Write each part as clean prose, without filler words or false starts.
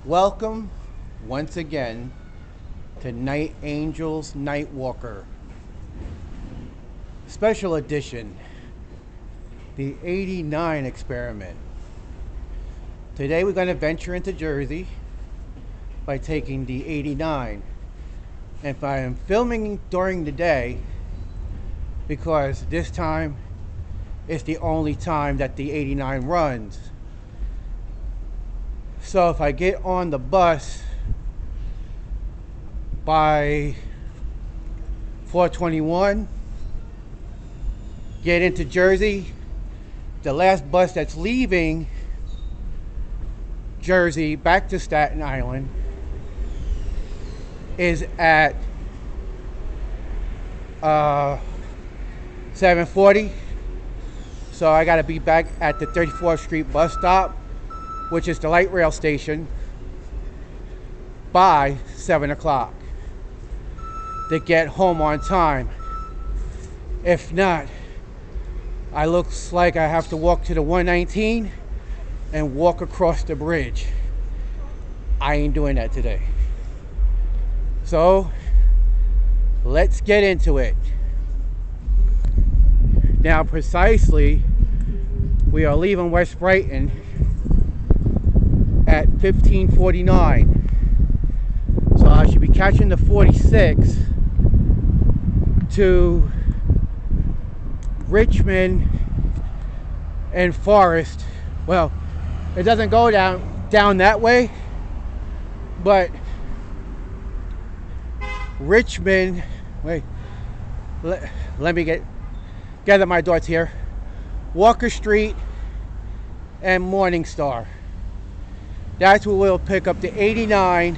Welcome once again to Nightangel's Nightwalker Special Edition, the 89 experiment. Today we're going to venture into Jersey by taking the 89. And I am filming during the day because this time is the only time that the 89 runs. So if I get on the bus by 4:21, get into Jersey, the last bus that's leaving Jersey back to Staten Island is at 7:40. So I got to be back at the 34th Street bus stop, which is the light rail station, by 7 o'clock to get home on time. If not, I looks like I have to walk to the 119 and walk across the bridge. I ain't doing that today. So let's get into it. Now precisely, we are leaving West Brighton at 15:49. So I should be catching the 46 to Richmond and Forest. Well, it doesn't go down that way, but Richmond, wait, let me gather my thoughts here. Walker Street and Morningstar. That's where we'll pick up the 89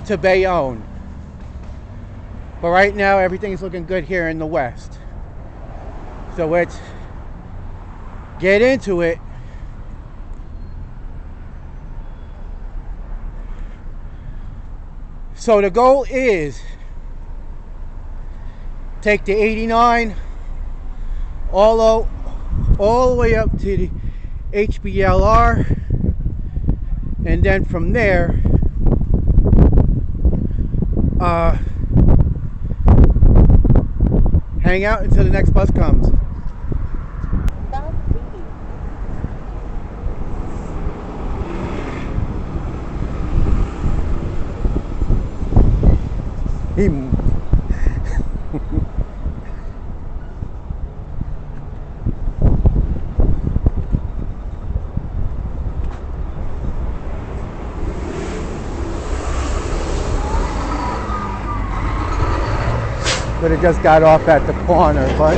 to Bayonne. But right now, everything's looking good here in the west. So let's get into it. So the goal is take the 89 all the way up to the HBLR, and then from there hang out until the next bus comes. But it just got off at the corner, but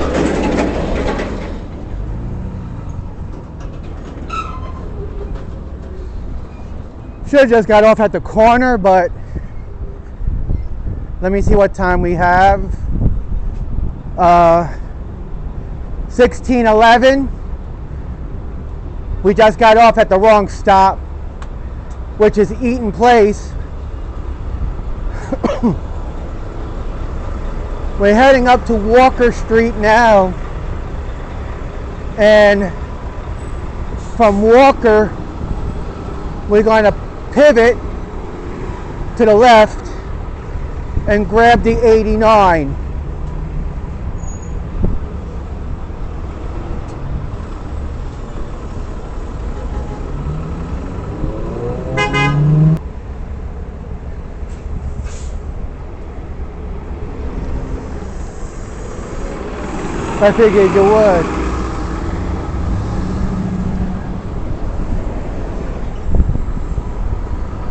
should have just got off at the corner, but let me see what time we have. 16:11. We just got off at the wrong stop, which is Eaton Place. We're heading up to Walker Street now, and from Walker we're going to pivot to the left and grab the 89. I figured you would.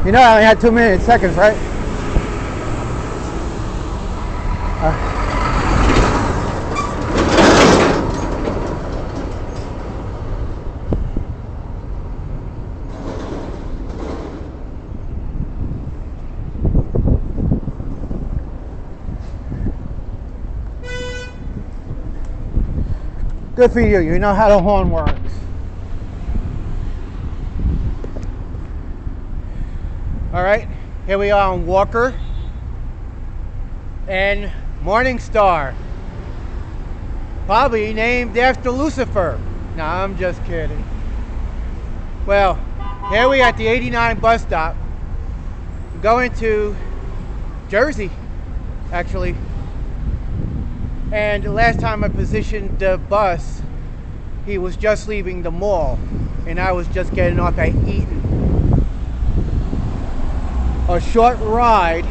You know I only had 2 minutes, seconds, right? Good for you. You know how the horn works. All right, here we are on Walker and Morningstar. Probably named after Lucifer. No, I'm just kidding. Well, Here we are at the 89 bus stop. Going to Jersey, actually. And the last time I positioned the bus, he was just leaving the mall, and I was just getting off at Eaton. A short ride.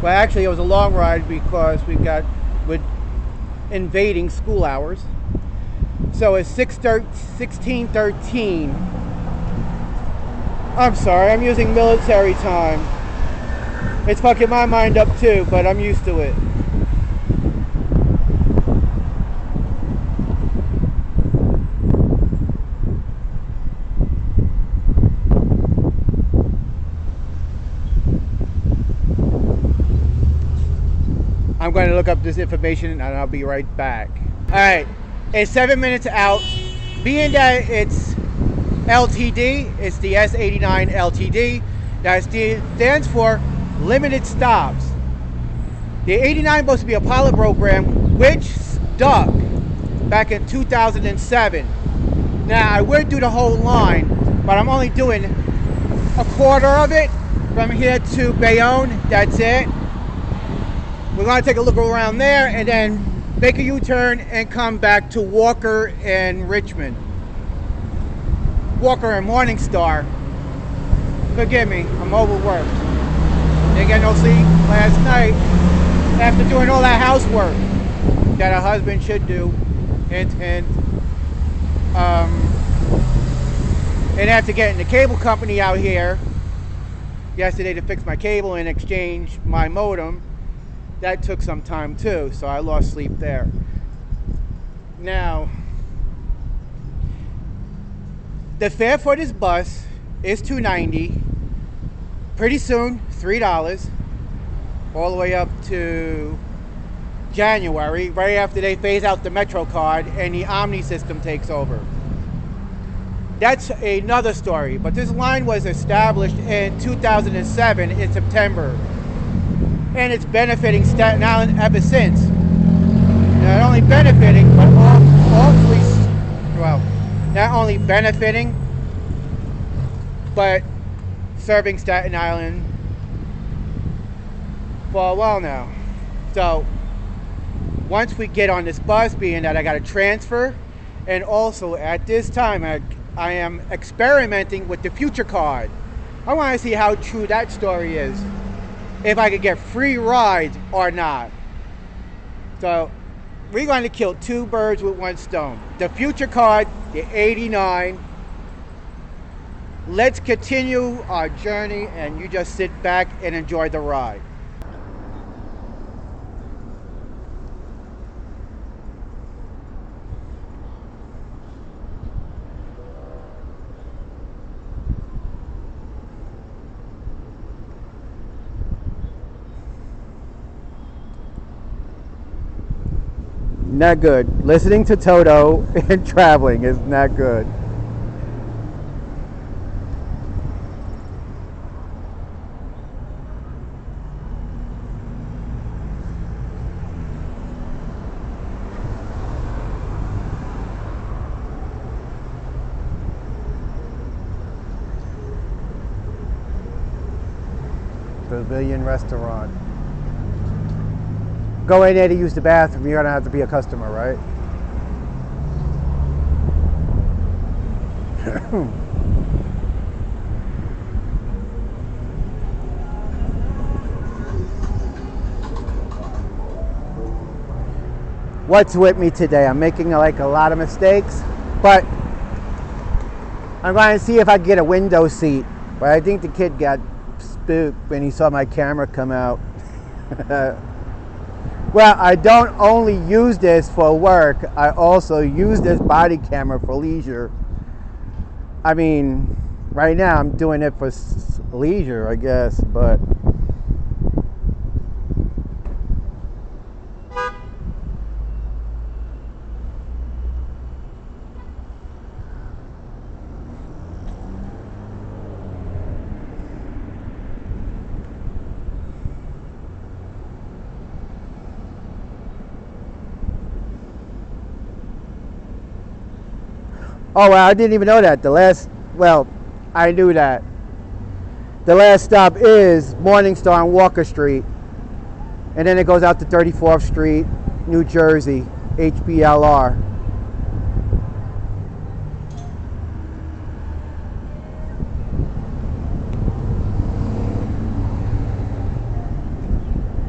Well, actually, it was a long ride because we're invading school hours. So it's 16:13. I'm sorry, I'm using military time. It's fucking my mind up too, but I'm used to it. I'm going to look up this information and I'll be right back. Alright, it's 7 minutes out. Being that it's LTD, it's the S89 LTD. That stands for Limited Stops. The 89 was supposed to be a pilot program which stuck back in 2007. Now, I would do the whole line, but I'm only doing a quarter of it from here to Bayonne. That's it. We're going to take a look around there and then make a U-turn and come back to Walker and Richmond. Walker and Morningstar. Forgive me, I'm overworked. Didn't get no sleep last night after doing all that housework that a husband should do. Hint, hint. And after getting the cable company out here yesterday to fix my cable and exchange my modem, that took some time too, so I lost sleep there. Now, the fare for this bus is $2.90. Pretty soon, $3, all the way up to January, right after they phase out the Metro card and the Omni system takes over. That's another story, but this line was established in 2007 in September, and it's benefiting Staten Island ever since. Not only benefiting, but not only benefiting, but serving Staten Island for a while now. So once we get on this bus, being that I got to transfer, and also at this time I am experimenting with the future card. I want to see how true that story is, if I could get free rides or not. So we're going to kill two birds with one stone. The future card, the 89. Let's continue our journey and you just sit back and enjoy the ride. Not good. Listening to Toto and traveling is not good. Pavilion Restaurant. Go in there to use the bathroom, you're gonna have to be a customer, right? What's with me today? I'm making like a lot of mistakes, but I'm going to see if I can get a window seat. But I think the kid got spooked when he saw my camera come out. Well, I don't only use this for work, I also use this body camera for leisure. I mean, right now I'm doing it for leisure, I guess, but oh, well, I didn't even know that. I knew that. The last stop is Morningstar on Walker Street. And then it goes out to 34th Street, New Jersey, HBLR.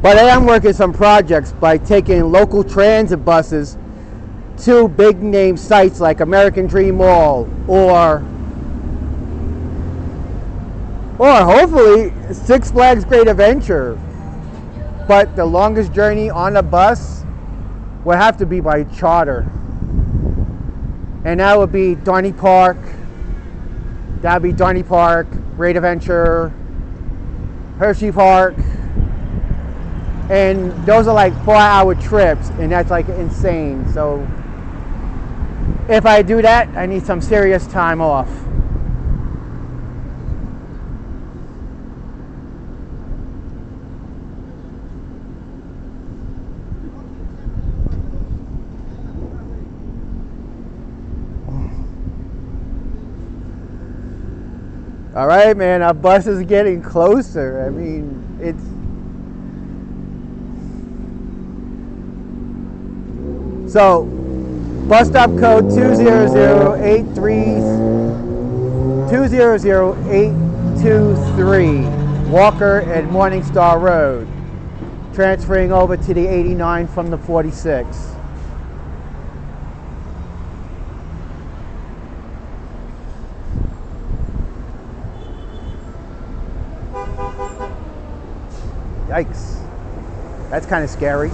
But I am working some projects by taking local transit buses to big name sites like American Dream Mall or hopefully Six Flags Great Adventure. But the longest journey on a bus will have to be by charter. And that would be Dorney Park. That would be Dorney Park, Great Adventure, Hershey Park. And those are like 4-hour trips, and that's like insane. So if I do that, I need some serious time off. All right, man, our bus is getting closer. I mean, it's so bus stop code 200-823 Walker and Morningstar Road, transferring over to the 89 from the 46. Yikes. That's kind of scary.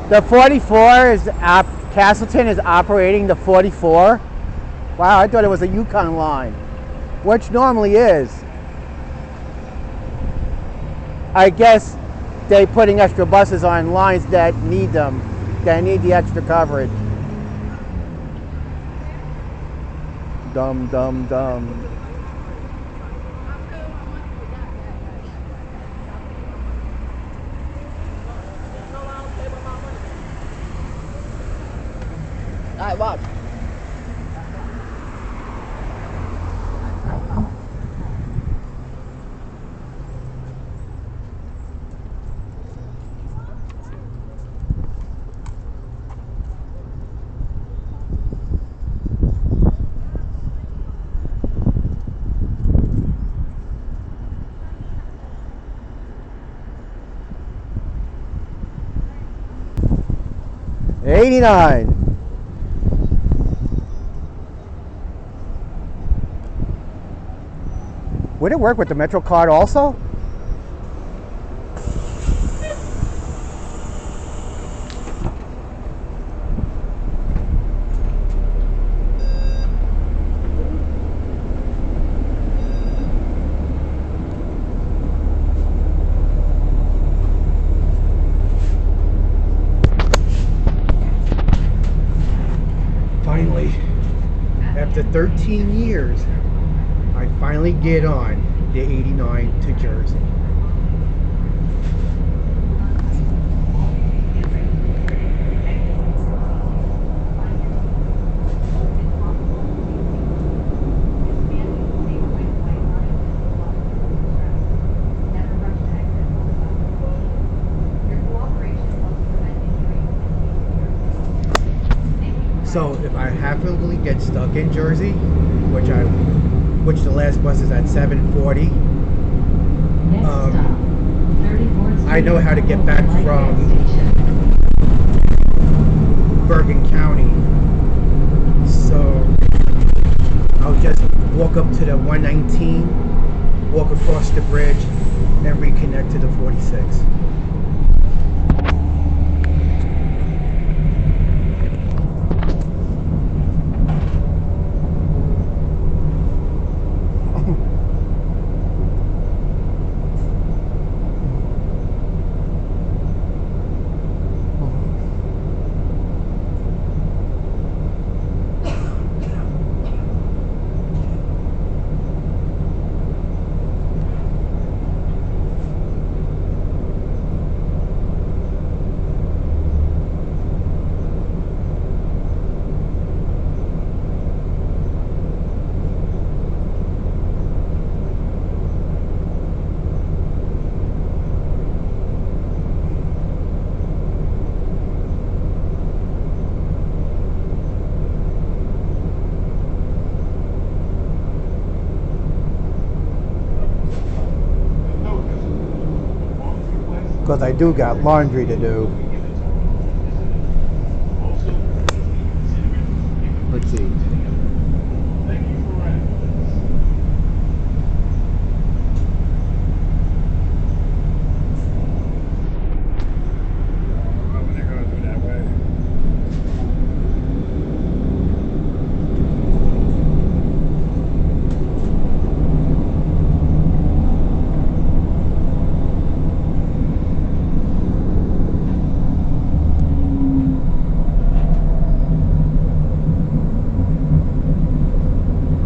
The 44 is Castleton is operating the 44. Wow, I thought it was a Yukon line, which normally is. I guess they're putting extra buses on lines that need them, that need the extra coverage. Dumb, dumb, dumb. Watch. '89. Would it work with the Metro card also? Finally, after 13 years, I finally get on the 89 to Jersey. So if I happily get stuck in Jersey, which the last bus is at 7:40, I know how to get back from Bergen County. So I'll just walk up to the 119, walk across the bridge, and reconnect to the 46. because I do got laundry to do. Let's see.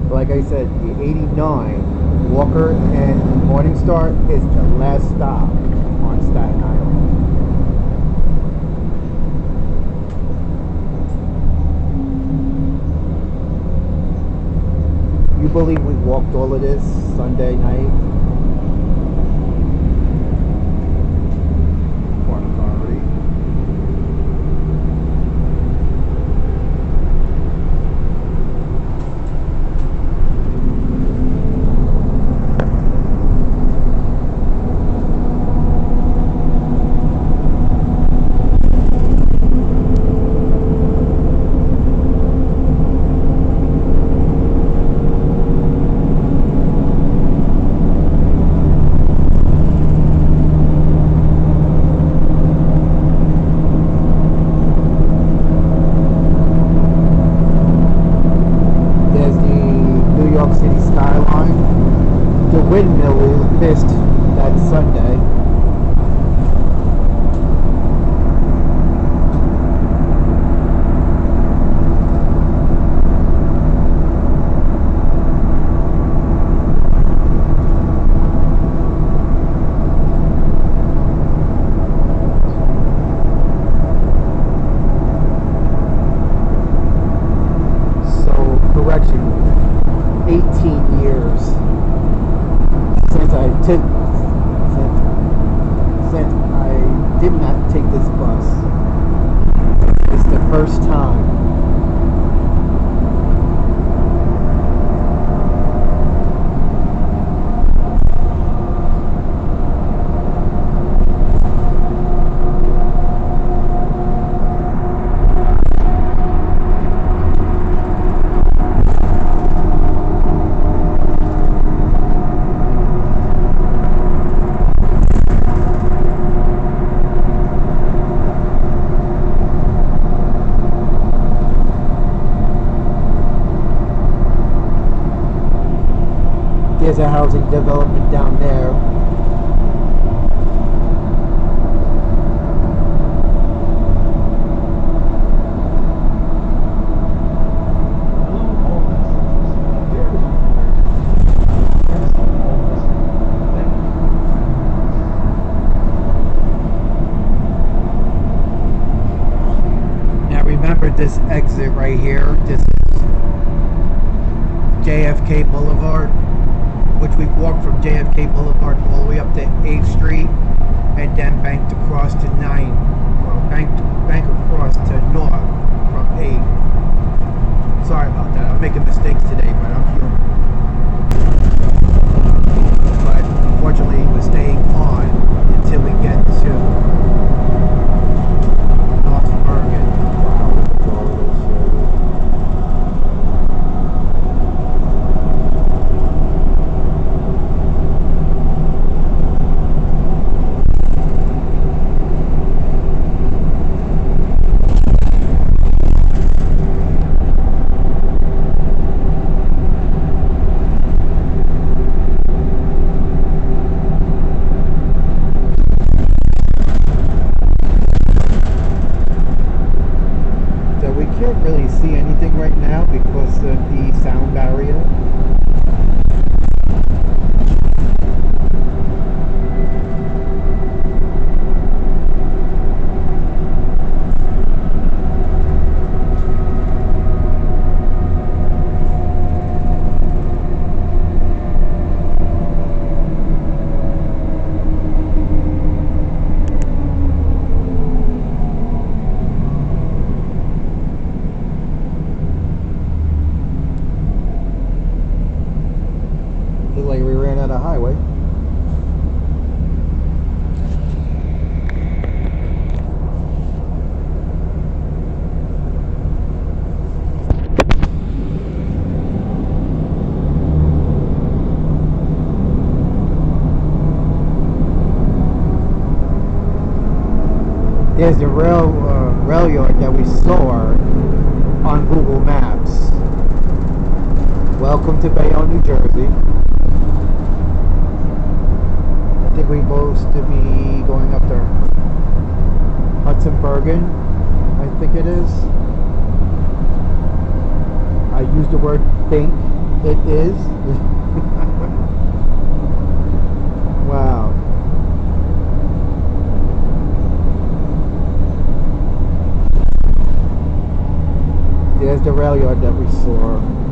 Like I said, the 89 Walker and Morningstar is the last stop on Staten Island. You believe we walked all of this Sunday night? Port Authority. Windmill we missed that Sunday. So, correction, 18 years. Since I did not take this bus, it's the first time. There's a housing development down there. Now remember this exit right here, this JFK Boulevard, which we walked from JFK Boulevard all the way up to 8th Street and then banked across to 9, well, bank across to North from 8. Sorry about that, I'm making mistakes today, but I'm human. But unfortunately, we're staying on until we get to North Bergen. Can't really see anything right now because of the sound barrier. Like we ran out of highway. There's the rail yard that we saw on Google Maps. Welcome to Bayonne, New Jersey. I think we're supposed to be going up to Hudson Bergen, I think it is. I use the word think. It is. Wow. There's the rail yard that we saw on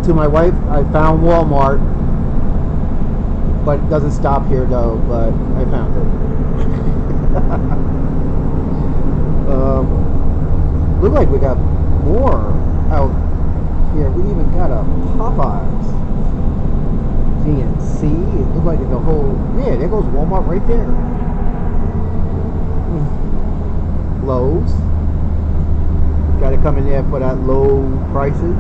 to my wife, I found Walmart, but it doesn't stop here though, but I found it. Look like we got more out here. We even got a Popeyes, GNC. It looks like the whole, yeah, there goes Walmart right there. Lowe's. Got to come in there for that low prices.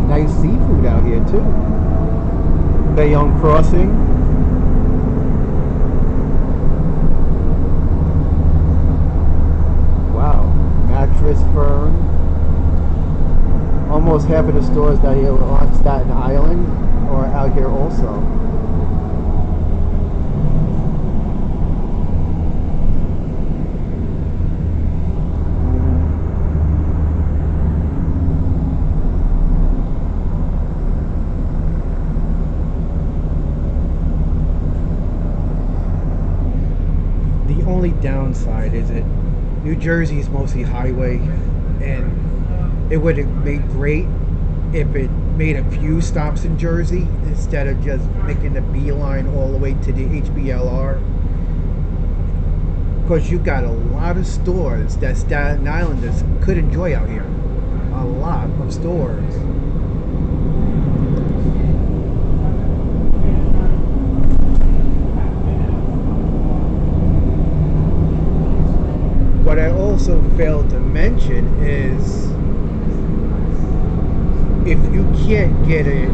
Nice seafood out here too. Bayonne Crossing. Wow. Mattress Firm. Almost half of the stores down here are on Staten Island or out here also. Downside is it New Jersey is mostly highway, and it would have made great if it made a few stops in Jersey instead of just making the beeline all the way to the HBLR, because you got a lot of stores that Staten Islanders could enjoy out here. A lot of stores. What I also failed to mention is, if you can't get a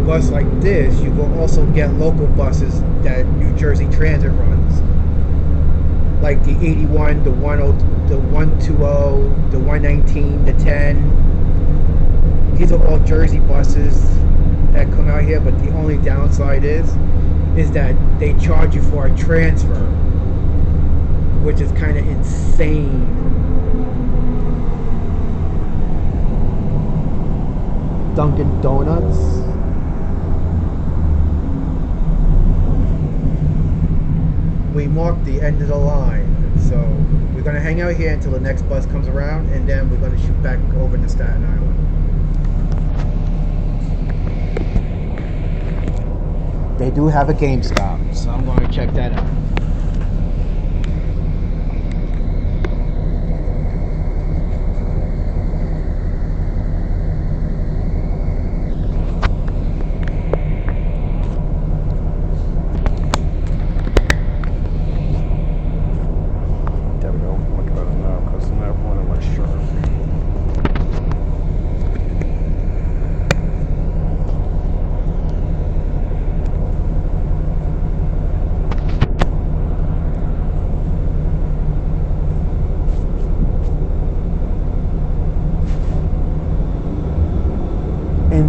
bus like this, you will also get local buses that New Jersey Transit runs, like the 81, the 10, the 120, the 119, the 10. These are all Jersey buses that come out here, but the only downside is that they charge you for a transfer, which is kind of insane. Dunkin' Donuts. We marked the end of the line, so we're gonna hang out here until the next bus comes around, and then we're gonna shoot back over to Staten Island. They do have a GameStop, so I'm going to check that out.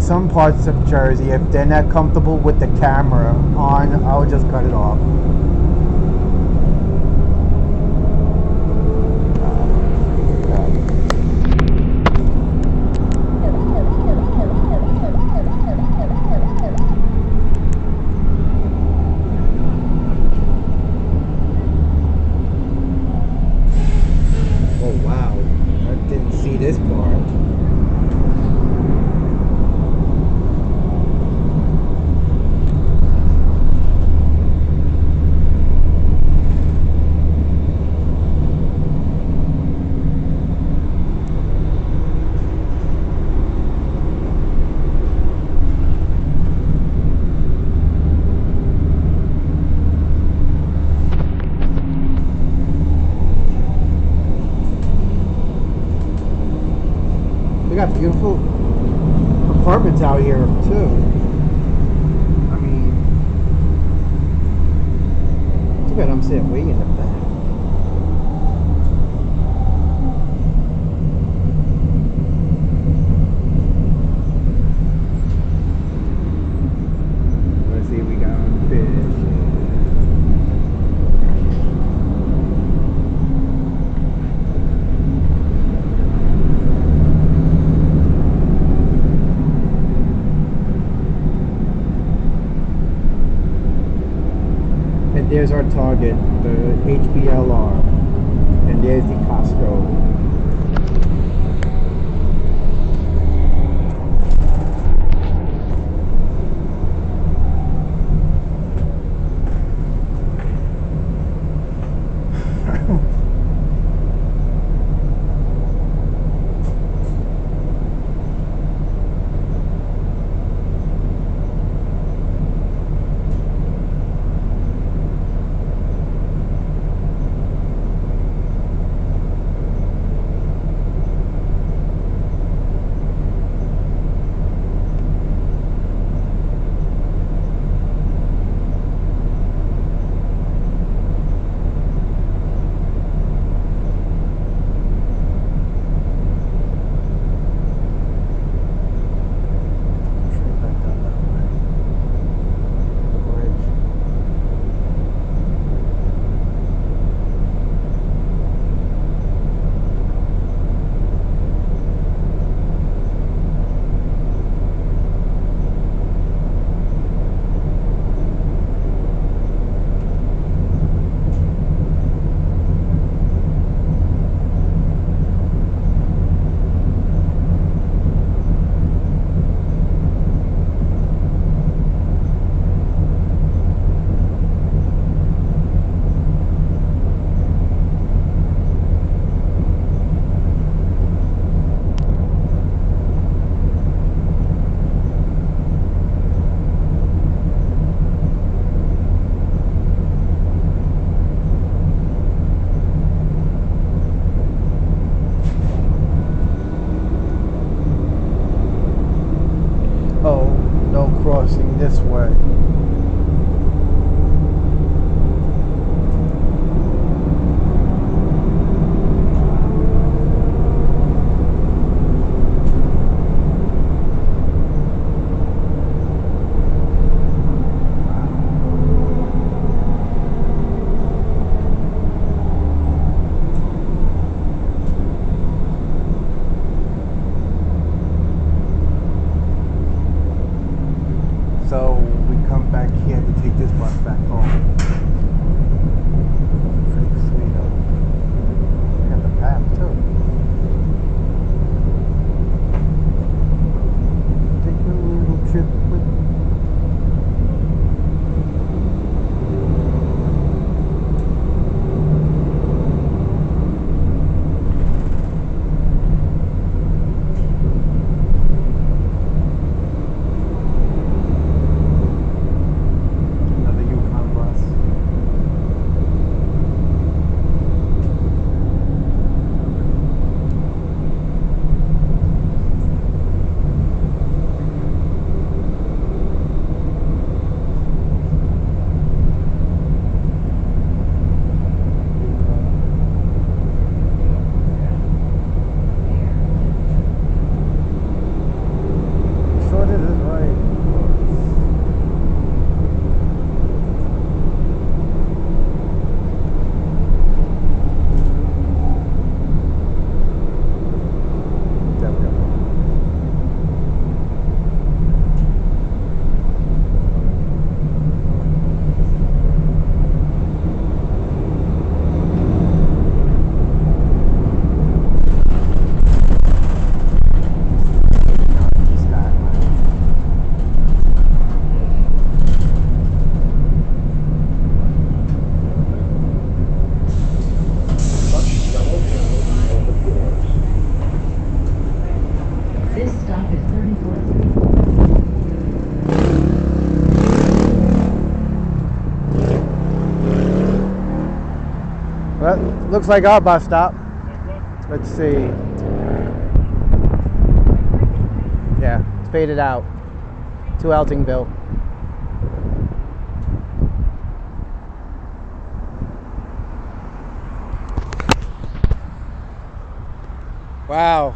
some parts of Jersey, if they're not comfortable with the camera on, I would just cut it off. Oh wow, I didn't see this part. We got beautiful apartments out here too. I mean, too bad I'm sitting way in the back. Let's see, we got fish. And there's our target, the HBLR, and there's the Costco. Oh, no crossing this way. So we come back here to take this bus back home. Pretty sweet though. We got the path too. Take a little trip with another Yukon bus. looks like our bus stop. Let's see. Yeah, it's faded out to Eltingville. Wow.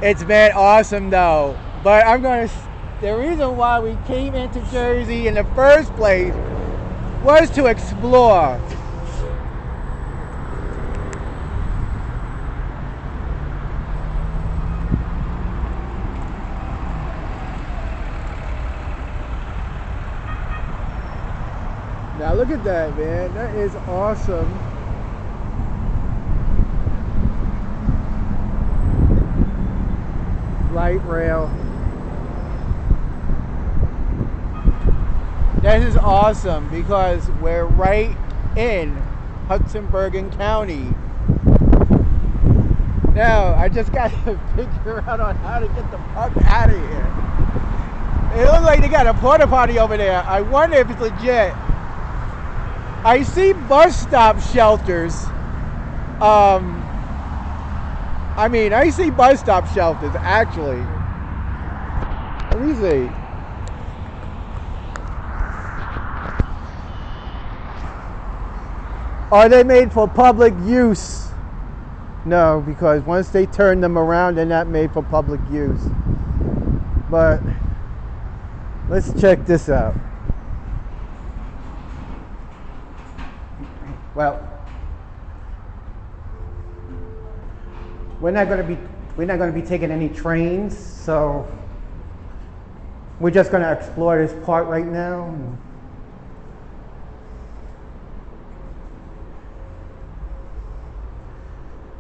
It's been awesome though. But the reason why we came into Jersey in the first place was to explore. Now look at that, man. That is awesome. Light rail. This is awesome because we're right in Hudson-Bergen County. Now, I just got to figure out on how to get the fuck out of here. It looks like they got a porta potty over there. I wonder if it's legit. I see bus stop shelters. I see bus stop shelters, actually. Let me see. Are they made for public use? No, because once they turn them around, they're not made for public use. But let's check this out. Well, we're not going to be taking any trains, so we're just going to explore this part right now.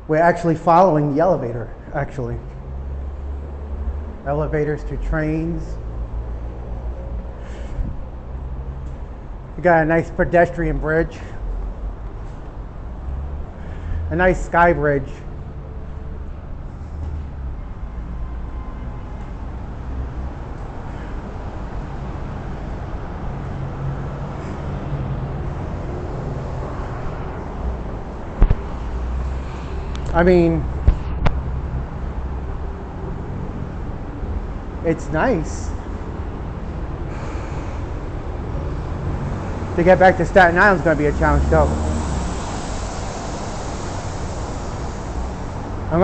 We're actually following the elevator, actually. Elevators to trains. We got a nice pedestrian bridge. A nice sky bridge. I mean, it's nice. To get back to Staten Island is going to be a challenge, though. I'm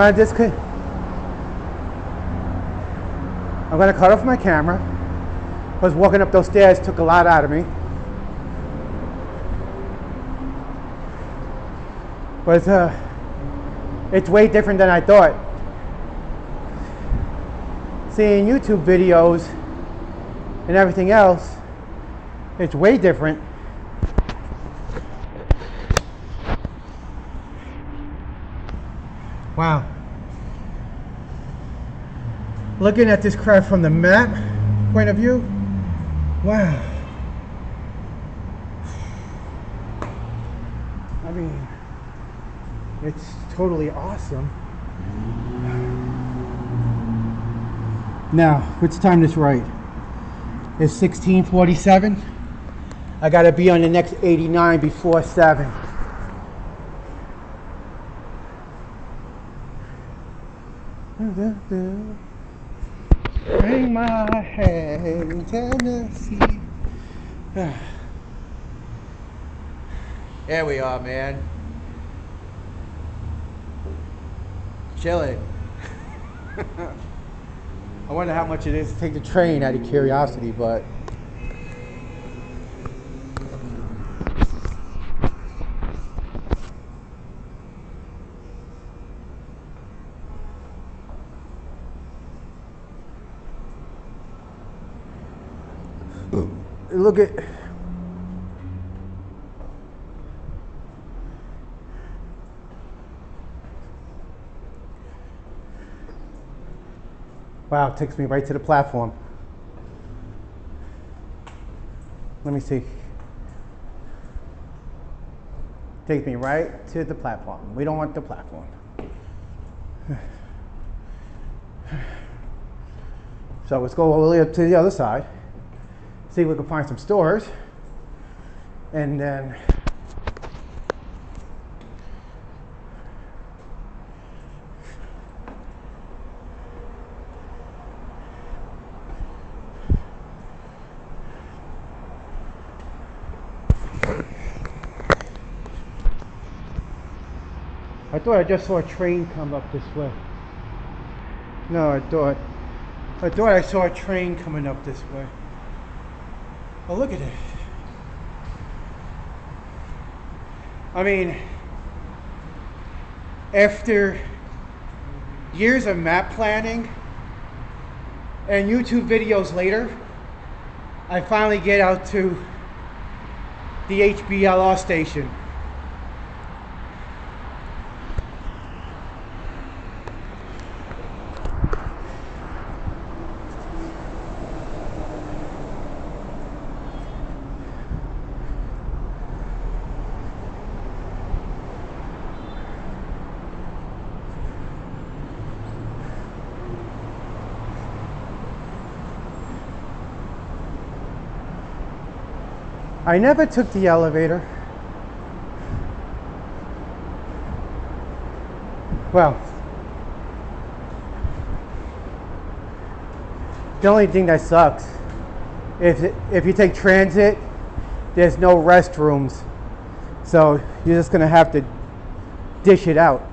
going to cut off my camera because walking up those stairs took a lot out of me. But it's way different than I thought. Seeing YouTube videos and everything else, it's way different. Wow. Looking at this crap from the map point of view, wow. I mean, it's totally awesome. Now, which time is right? It's 16:47. I gotta be on the next 89 before 7. Bring my hand, Tennessee. Here we are, man. Chilling. I wonder how much it is to take the train out of curiosity, but look at wow, it takes me right to the platform. Let me see. Take me right to the platform. We don't want the platform. So let's go all the way up to the other side. See if we can find some stores. And then I thought I just saw a train come up this way. No, I thought I saw a train coming up this way. Oh, look at it. I mean, after years of map planning and YouTube videos later, I finally get out to the HBLR station. I never took the elevator. Well, the only thing that sucks, if you take transit, there's no restrooms. So you're just gonna have to dish it out.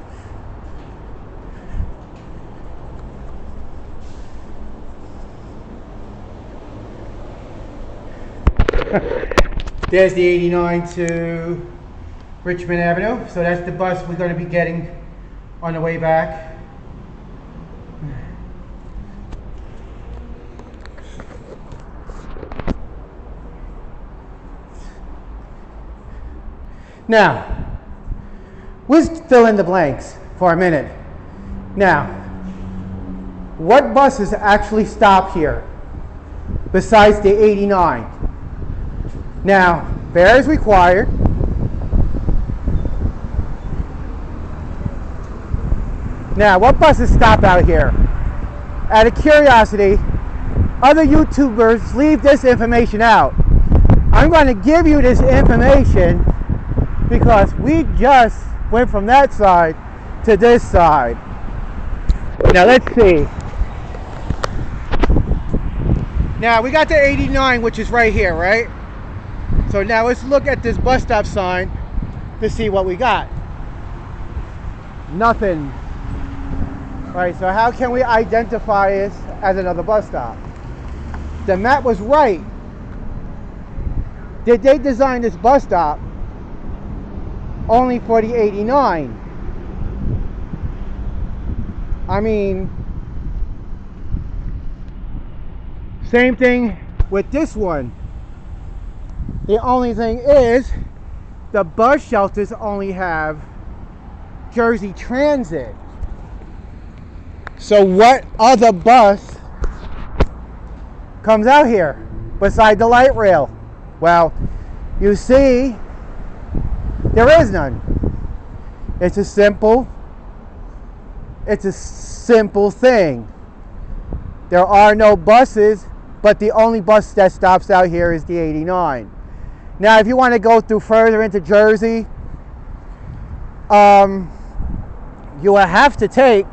There's the 89 to Richmond Avenue. So that's the bus we're going to be getting on the way back. Now, we'll fill in the blanks for a minute. Now, what buses actually stop here besides the 89? Now, fare is required. Now, what buses stop out here? Out of curiosity, other YouTubers leave this information out. I'm going to give you this information because we just went from that side to this side. Now, let's see. Now, we got the 89, which is right here, right? So now let's look at this bus stop sign to see what we got. Nothing. All right, so how can we identify this as another bus stop? The map was right. Did they design this bus stop only for the 89? I mean, same thing with this one. The only thing is, the bus shelters only have Jersey Transit. So what other bus comes out here beside the light rail? Well, you see, there is none. It's a simple thing. There are no buses, but the only bus that stops out here is the 89. Now, if you want to go through further into Jersey, you will have to take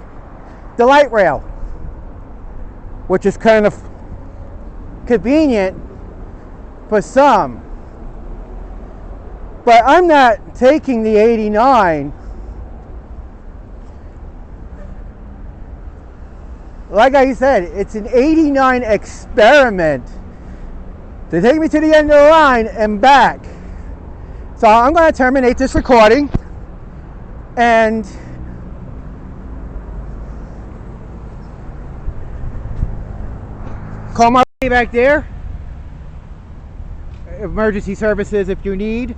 the light rail, which is kind of convenient for some. But I'm not taking the 89. Like I said, it's an 89 experiment to take me to the end of the line and back. So I'm going to terminate this recording and call my way back there. Emergency services if you need.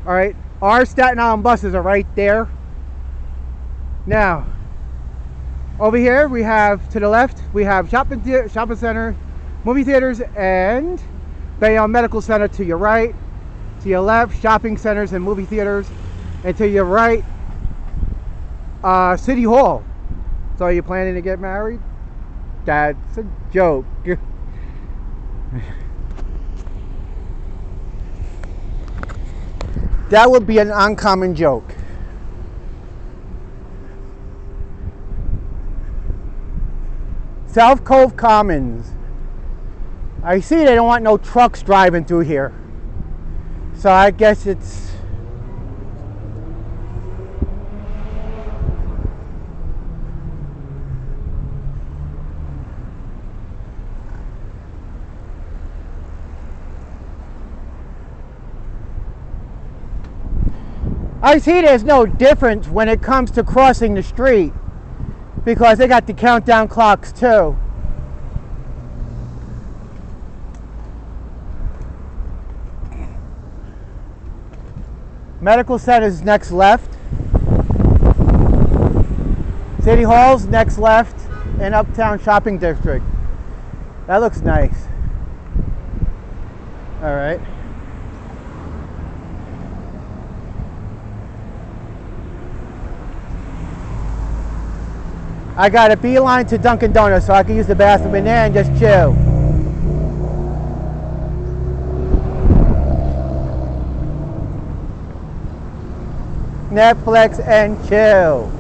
All right, our Staten Island buses are right there. Now, over here we have, to the left, we have shopping center, movie theaters, and Bayonne Medical Center to your right. To your left, shopping centers and movie theaters. And to your right, City Hall. So are you planning to get married? That's a joke. That would be an uncommon joke. South Cove Commons. I see they don't want no trucks driving through here. So I guess it's I see there's no difference when it comes to crossing the street because they got the countdown clocks too. Medical Center's next left. City Hall's next left, and Uptown Shopping District. That looks nice. All right. I got a beeline to Dunkin' Donuts so I can use the bathroom in there and just chill. Netflix and chill.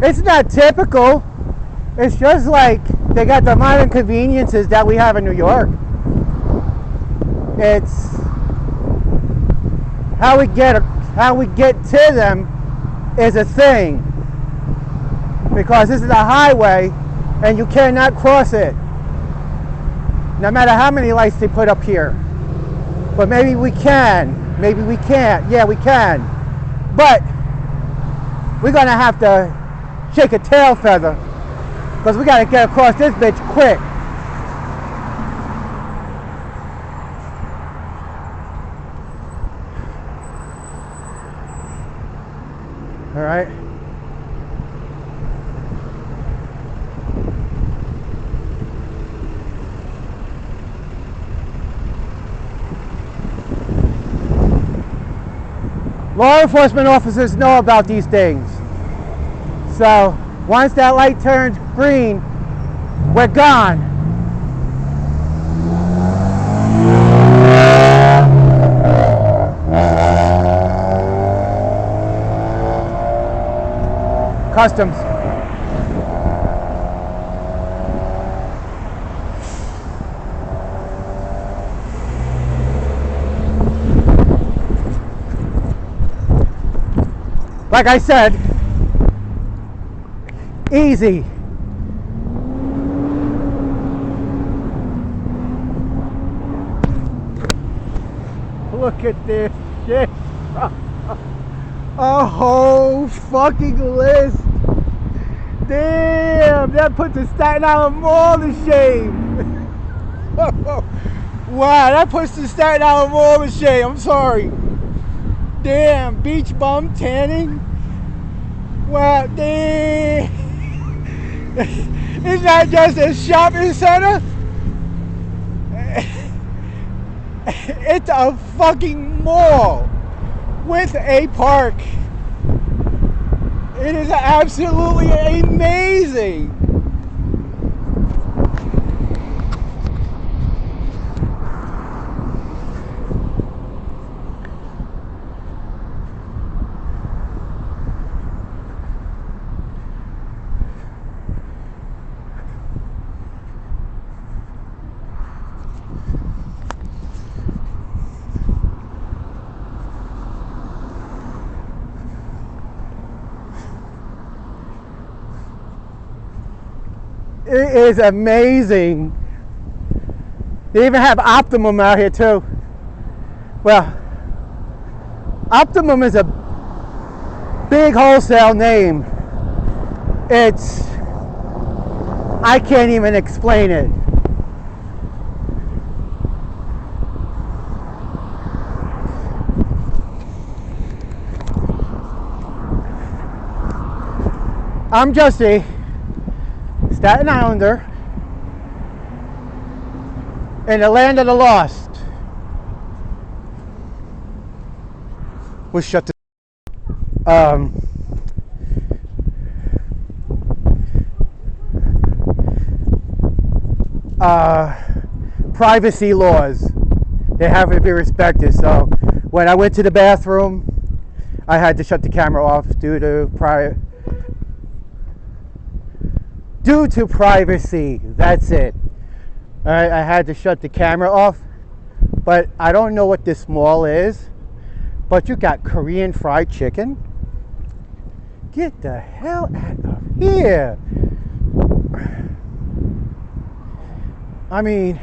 It's not typical. It's just like they got the modern conveniences that we have in New York. It's how we get to them is a thing, because this is a highway and you cannot cross it, no matter how many lights they put up here. But maybe we can, maybe we can't. Yeah, we can, but we're gonna have to shake a tail feather because we got to get across this bitch quick. All right. Law enforcement officers know about these things. So once that light turns green, we're gone. Customs. Like I said, easy. Look at this shit. A whole fucking list. Damn, that puts the Staten Island Mall to shame. Wow, that puts the Staten Island Mall to shame. I'm sorry. Damn, beach bum tanning. Wow, damn. It's not just a shopping center. It's a fucking mall with a park. It is absolutely amazing. It is amazing. They even have Optimum out here too. Well, Optimum is a big wholesale name. I can't even explain it. I'm just a Staten Islander in the land of the lost. We'll shut this. Privacy laws, they have to be respected. So when I went to the bathroom, I had to shut the camera off due to privacy. That's it. All right, I had to shut the camera off. But I don't know what this mall is, but you got Korean fried chicken. Get the hell out of here. I mean,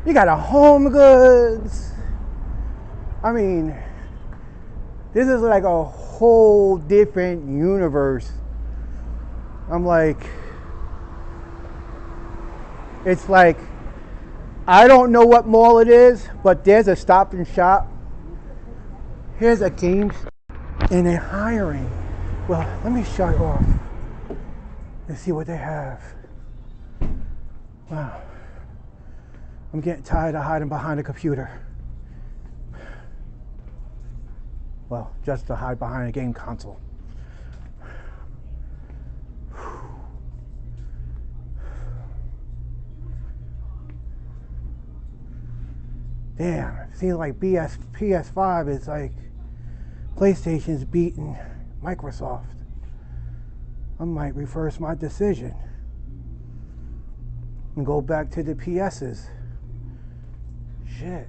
you got a Home Goods. I mean, this is like a whole different universe. I'm like, it's like, I don't know what mall it is, but there's a Stop and Shop. Here's a Games, and they're hiring. Well, let me shut off and see what they have. Wow. I'm getting tired of hiding behind a computer. Well, just to hide behind a game console. Damn, it seems like PS5 is like PlayStation's beating Microsoft. I might reverse my decision and go back to the PS's. Shit.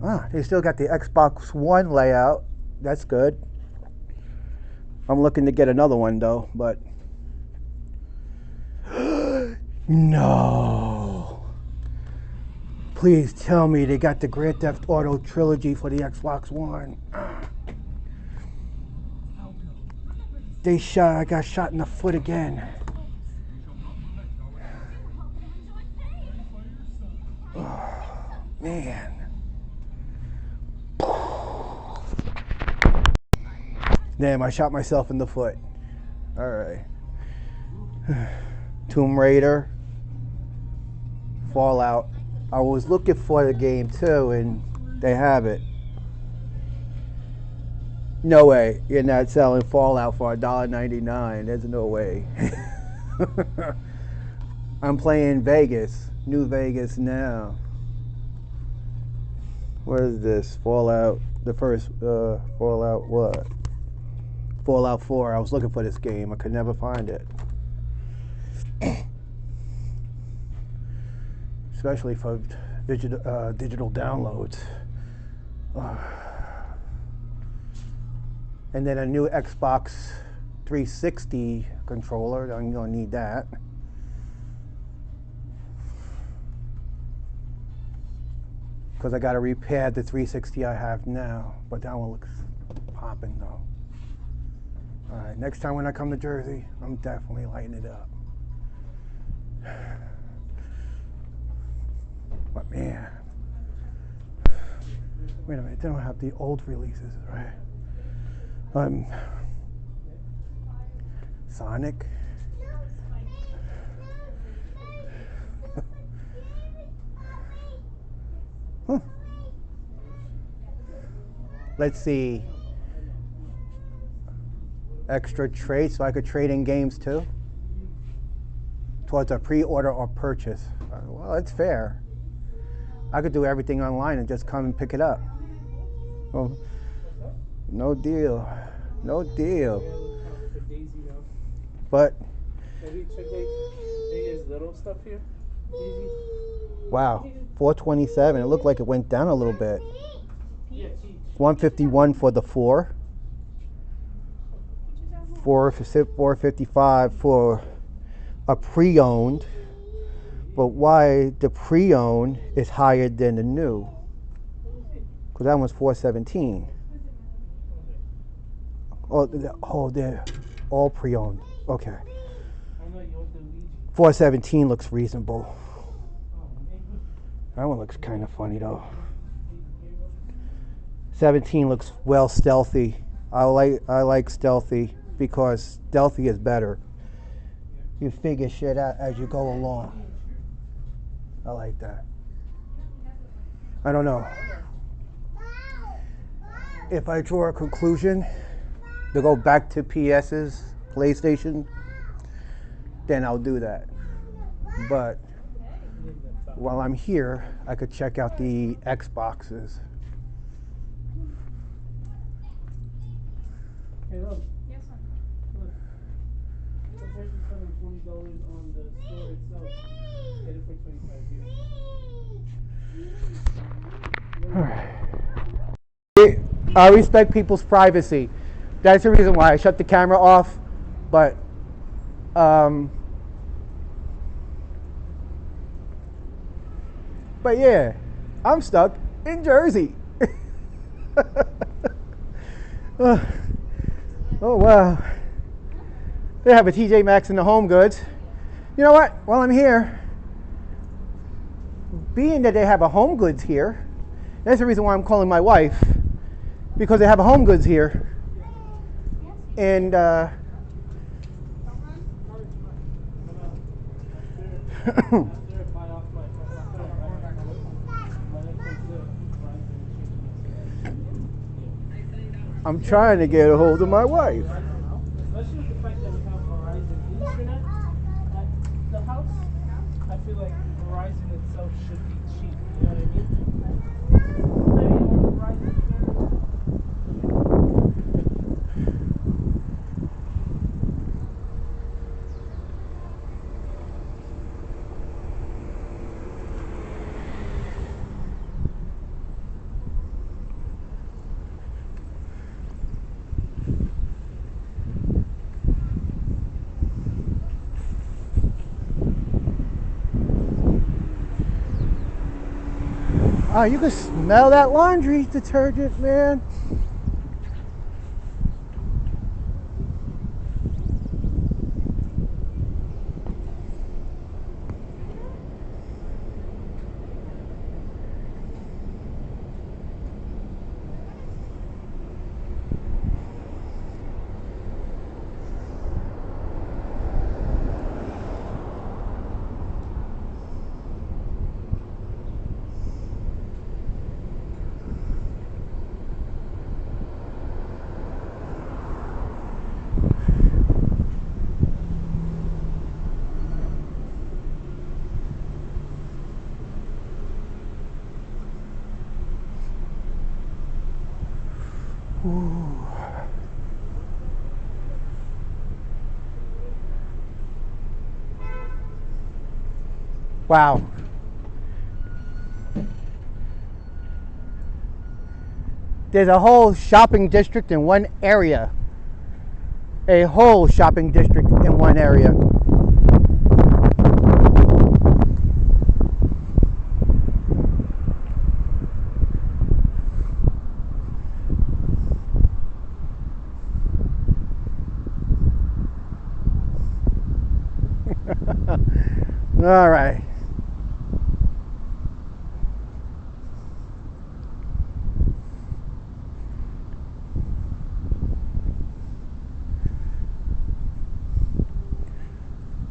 Ah, they still got the Xbox One layout. That's good. I'm looking to get another one though, but no. Please tell me they got the Grand Theft Auto trilogy for the Xbox One. I got shot in the foot again. Oh, man. Damn, I shot myself in the foot. Alright. Tomb Raider. Fallout. I was looking for the game too, and they have it. No way. You're not selling Fallout for $1.99. There's no way. I'm playing Vegas. New Vegas now. What is this? Fallout. The first Fallout what? Fallout 4. I was looking for this game. I could never find it. Especially for digital downloads. And then a new Xbox 360 controller. I'm gonna need that. Because I gotta repair the 360 I have now. But that one looks popping though. Alright, next time when I come to Jersey, I'm definitely lighting it up. But man, wait a minute, they don't have the old releases, right? Sonic. Huh. Let's see. Extra trade, so I could trade in games too? Towards a pre-order or purchase. Well, that's fair. I could do everything online and just come and pick it up. Well, no deal. No deal. But maybe check his little stuff here. Easy. Wow, 427. It looked like it went down a little bit. Yeah, 151 for the 4. 455 for a pre-owned. But why the pre-owned is higher than the new? Because that one's 417. Oh, they're all pre-owned. Okay. 417 looks reasonable. That one looks kind of funny though. 17 looks well stealthy. I like stealthy because stealthy is better. You figure shit out as you go along. I like that. I don't know. If I draw a conclusion to go back to PS's PlayStation, then I'll do that. But while I'm here, I could check out the Xboxes. Hey, look. Yes, sir. Look. Compared to spending $20 on the store itself, get it for 25 here. Alright. I respect people's privacy. That's the reason why I shut the camera off. But But yeah, I'm stuck in Jersey. Oh wow. They have a TJ Maxx in the Home Goods. You know what? While I'm here, being that they have a Home Goods here, that's the reason why I'm calling my wife, because they have a Home Goods here. And I'm trying to get a hold of my wife. Especially with the fact that we have Verizon Internet at the house, I feel like Verizon itself should be cheap. You know what I mean? Verizon Oh, you can smell that laundry detergent, man. Ooh. Wow. There's a whole shopping district in one area. A whole shopping district in one area. All right.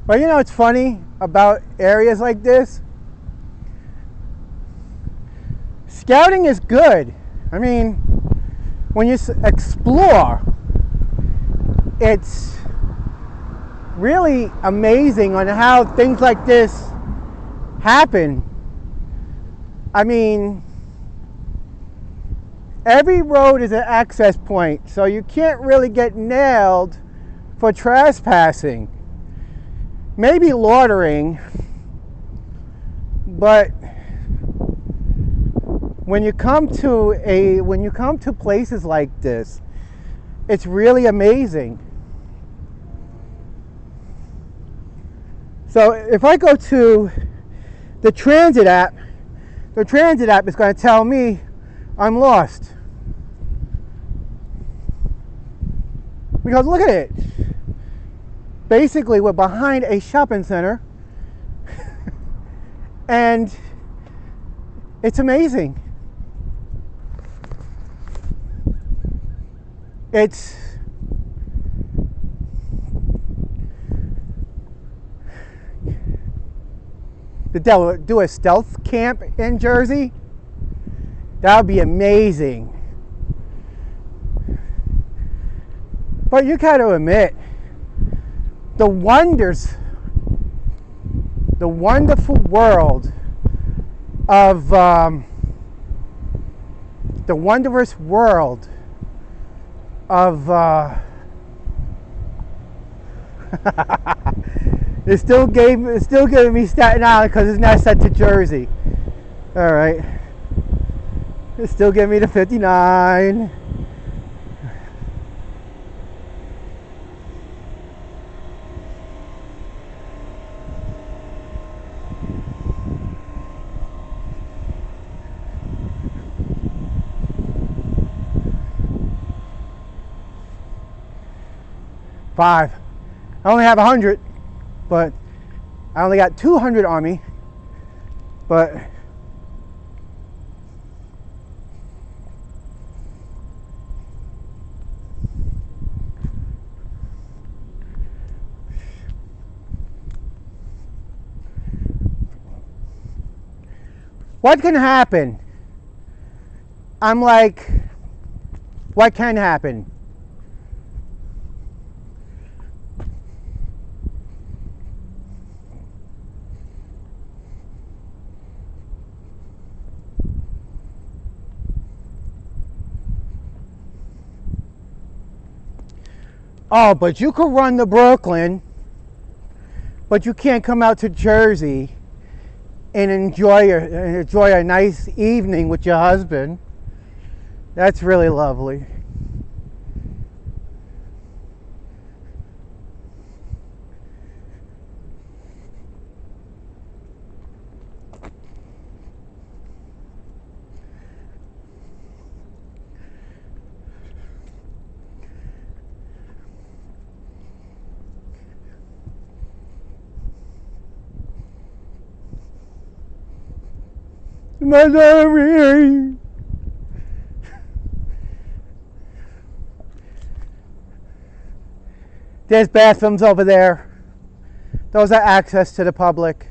But you know what's funny about areas like this? Scouting is good. I mean, when you explore, it's really amazing on how things like this happen. I mean, every road is an access point, so you can't really get nailed for trespassing. Maybe loitering, but when you come to places like this, it's really amazing. So if I go to the transit app is going to tell me I'm lost. Because look at it. Basically, we're behind a shopping center and it's amazing. It's to do a stealth camp in Jersey. That would be amazing. But you got to admit, the wonderful world of it's still giving me Staten Island because it's not set to Jersey. All right, it's still giving me the 59. 5. I only have 100, but I only got 200 on me. But what can happen? I'm like, what can happen? Oh, but you could run to Brooklyn, but you can't come out to Jersey and enjoy a nice evening with your husband. That's really lovely. There's bathrooms over there. Those are access to the public.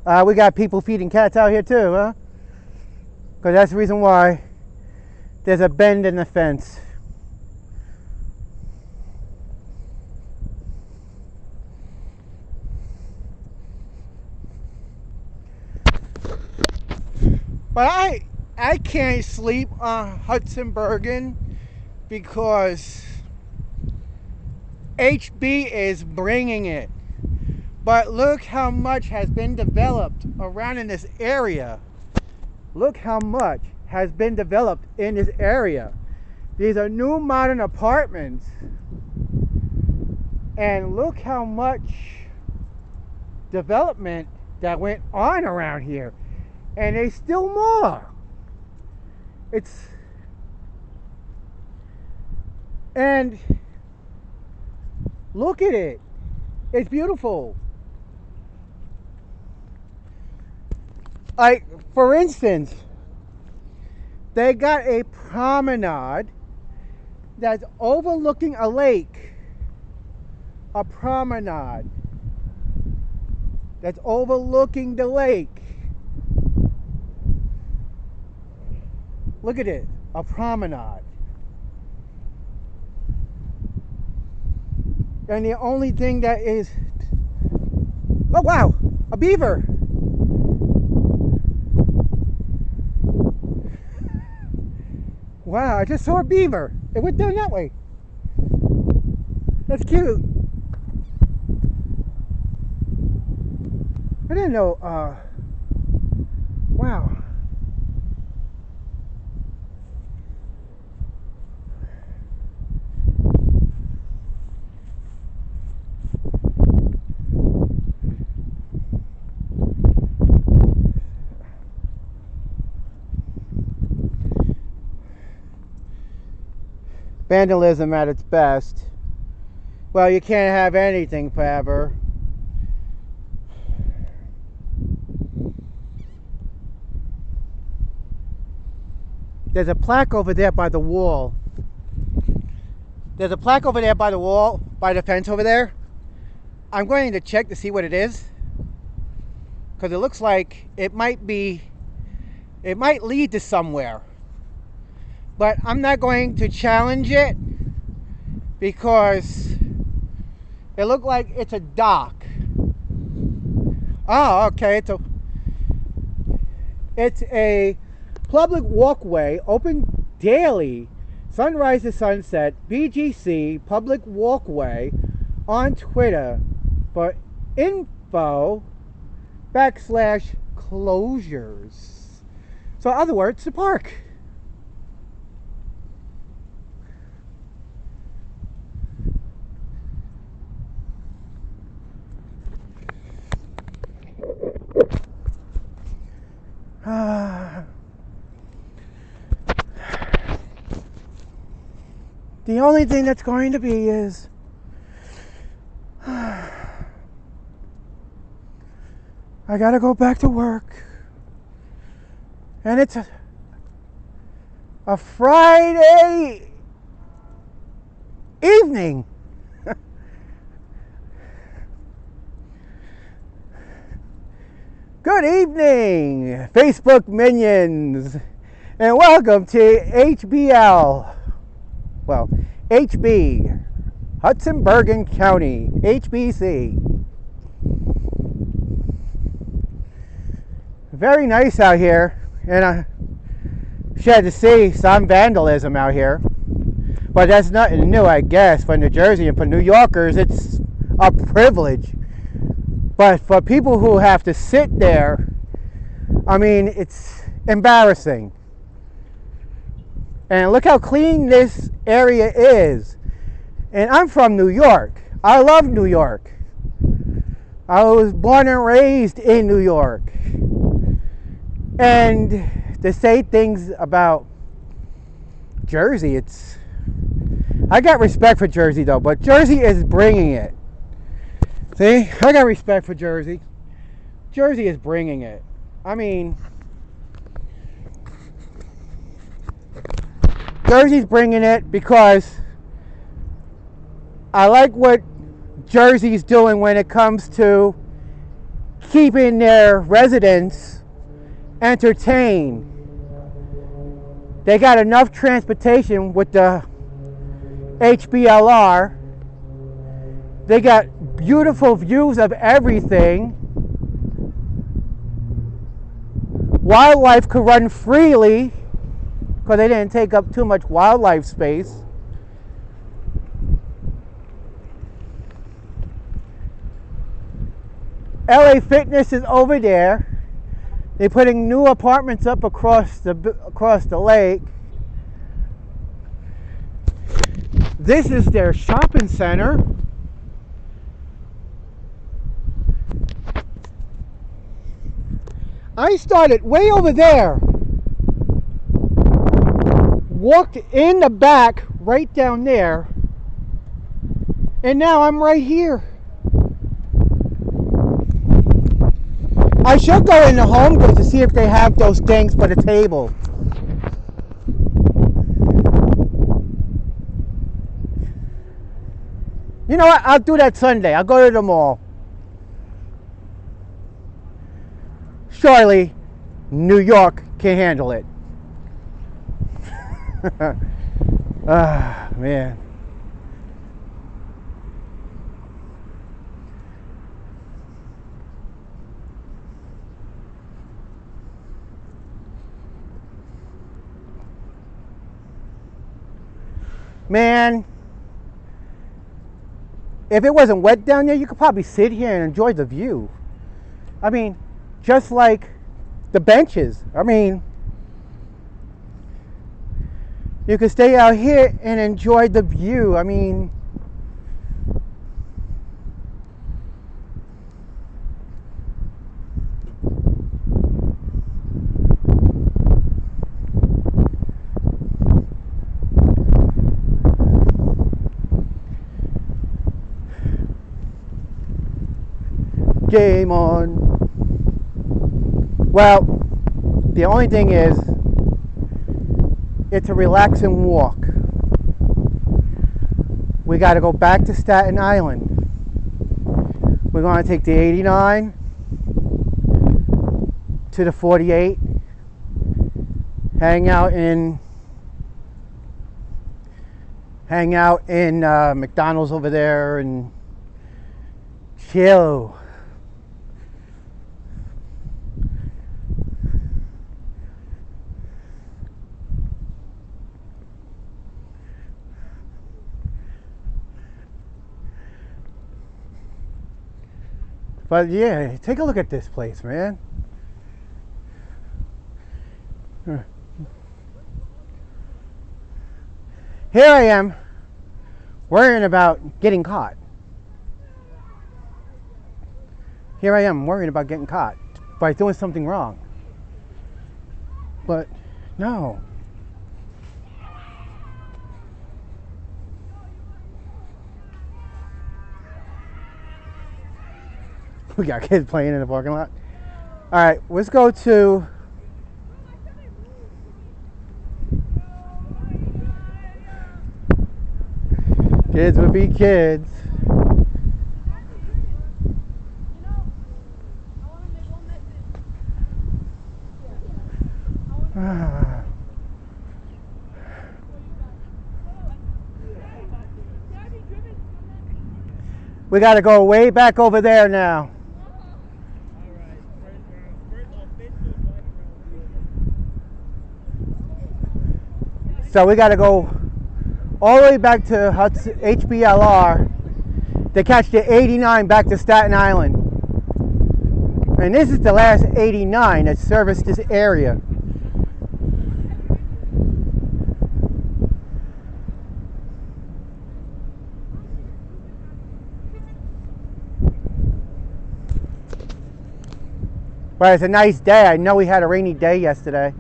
We got people feeding cats out here too, huh? Because that's the reason why there's a bend in the fence. But I can't sleep on Hudson Bergen because HB is bringing it. But look how much has been developed around in this area. Look how much has been developed in this area. These are new modern apartments. And look how much development that went on around here. And there's still more. And look at it. It's beautiful. Like, for instance, they got a promenade that's overlooking a lake. A promenade that's overlooking the lake. Look at it, a promenade. And the only thing that is, oh wow, a beaver. Wow, I just saw a beaver. It went down that way. That's cute. I didn't know, wow. Vandalism at its best. Well, you can't have anything forever. There's a plaque over there by the wall. There's a plaque over there by the wall, by the fence over there. I'm going to check to see what it is, because it looks like it might lead to somewhere. But I'm not going to challenge it because it looked like it's a dock. Oh, okay. It's a public walkway open daily, sunrise to sunset, BGC public walkway on Twitter for info /closures. So in other words, the park. The only thing that's going to be is I gotta go back to work. And it's a Friday evening. Good evening, Facebook minions, and welcome to HBL. Well, HB, Hudson Bergen County, HBC. Very nice out here, and I had to see some vandalism out here. But that's nothing new, I guess. For New Jersey and for New Yorkers, it's a privilege. But for people who have to sit there, I mean, it's embarrassing. And look how clean this area is. And I'm from New York. I love New York. I was born and raised in New York. And to say things about Jersey, I got respect for Jersey though, but Jersey is bringing it. See, I got respect for Jersey. Jersey is bringing it. I mean, Jersey's bringing it because I like what Jersey's doing when it comes to keeping their residents entertained. They got enough transportation with the HBLR. They got beautiful views of everything. Wildlife could run freely because they didn't take up too much wildlife space. LA Fitness is over there. They're putting new apartments up across the lake. This is their shopping center. I started way over there, walked in the back right down there, and now I'm right here. I should go into Home Goods to see if they have those things for the table. You know what? I'll do that Sunday. I'll go to the mall. Surely, New York can handle it. Ah, man. Man, if it wasn't wet down there, you could probably sit here and enjoy the view. I mean, just like the benches. I mean, you could stay out here and enjoy the view. I mean, game on. Well, the only thing is, it's a relaxing walk. We got to go back to Staten Island. We're going to take the 89 to the 48, hang out in McDonald's over there and chill. But yeah, take a look at this place, man. Here I am, worrying about getting caught. Here I am, worrying about getting caught by doing something wrong. But no. We got kids playing in the parking lot. All right, let's go to. Kids would be kids. We got to go way back over there now. So we got to go all the way back to HBLR to catch the 89 back to Staten Island. And this is the last 89 that serviced this area. But it's a nice day. I know we had a rainy day yesterday.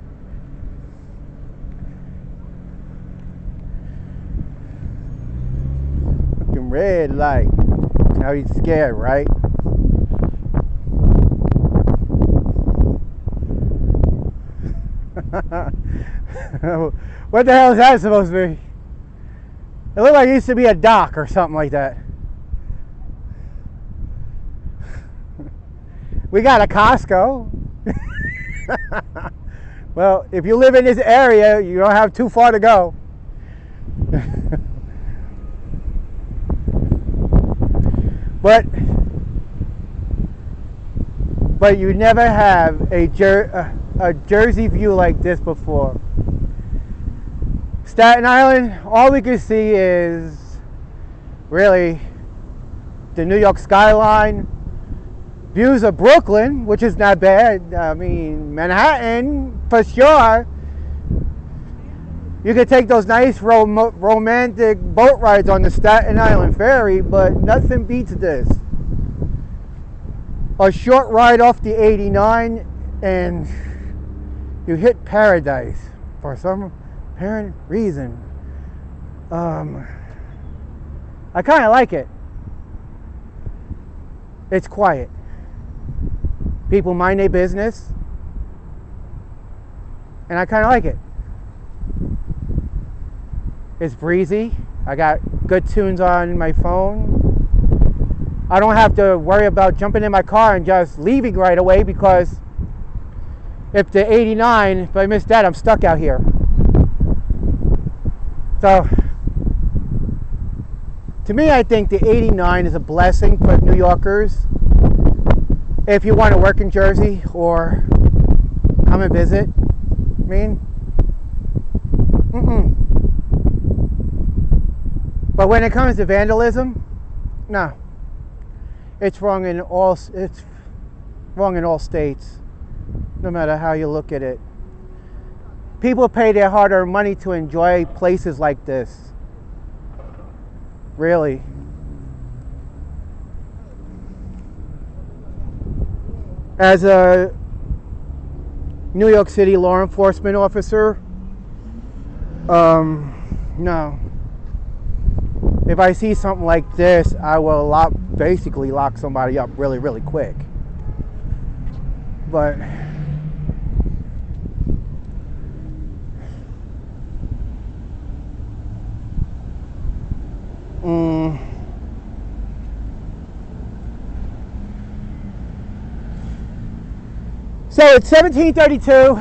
Looking red light. Now he's scared, right? What the hell is that supposed to be? It looked like it used to be a dock or something like that. We got a Costco. Well, if you live in this area, you don't have too far to go. But you never have a Jersey view like this before. Staten Island, all we can see is really the New York skyline. Views of Brooklyn, which is not bad. I mean, Manhattan, for sure. You could take those nice romantic boat rides on the Staten Island Ferry, but nothing beats this. A short ride off the 89 and you hit paradise for some apparent reason. I kind of like it. It's quiet. People mind their business, and I kind of like it. It's breezy. I got good tunes on my phone. I don't have to worry about jumping in my car and just leaving right away, because if the 89, if I miss that, I'm stuck out here. So, to me, I think the 89 is a blessing for New Yorkers. If you want to work in Jersey or come and visit, I mean, But when it comes to vandalism, no, it's wrong in all states, no matter how you look at it. People pay their hard-earned money to enjoy places like this. Really. As a New York City law enforcement officer, no. If I see something like this, I will basically lock somebody up really, really quick. But so it's 1732.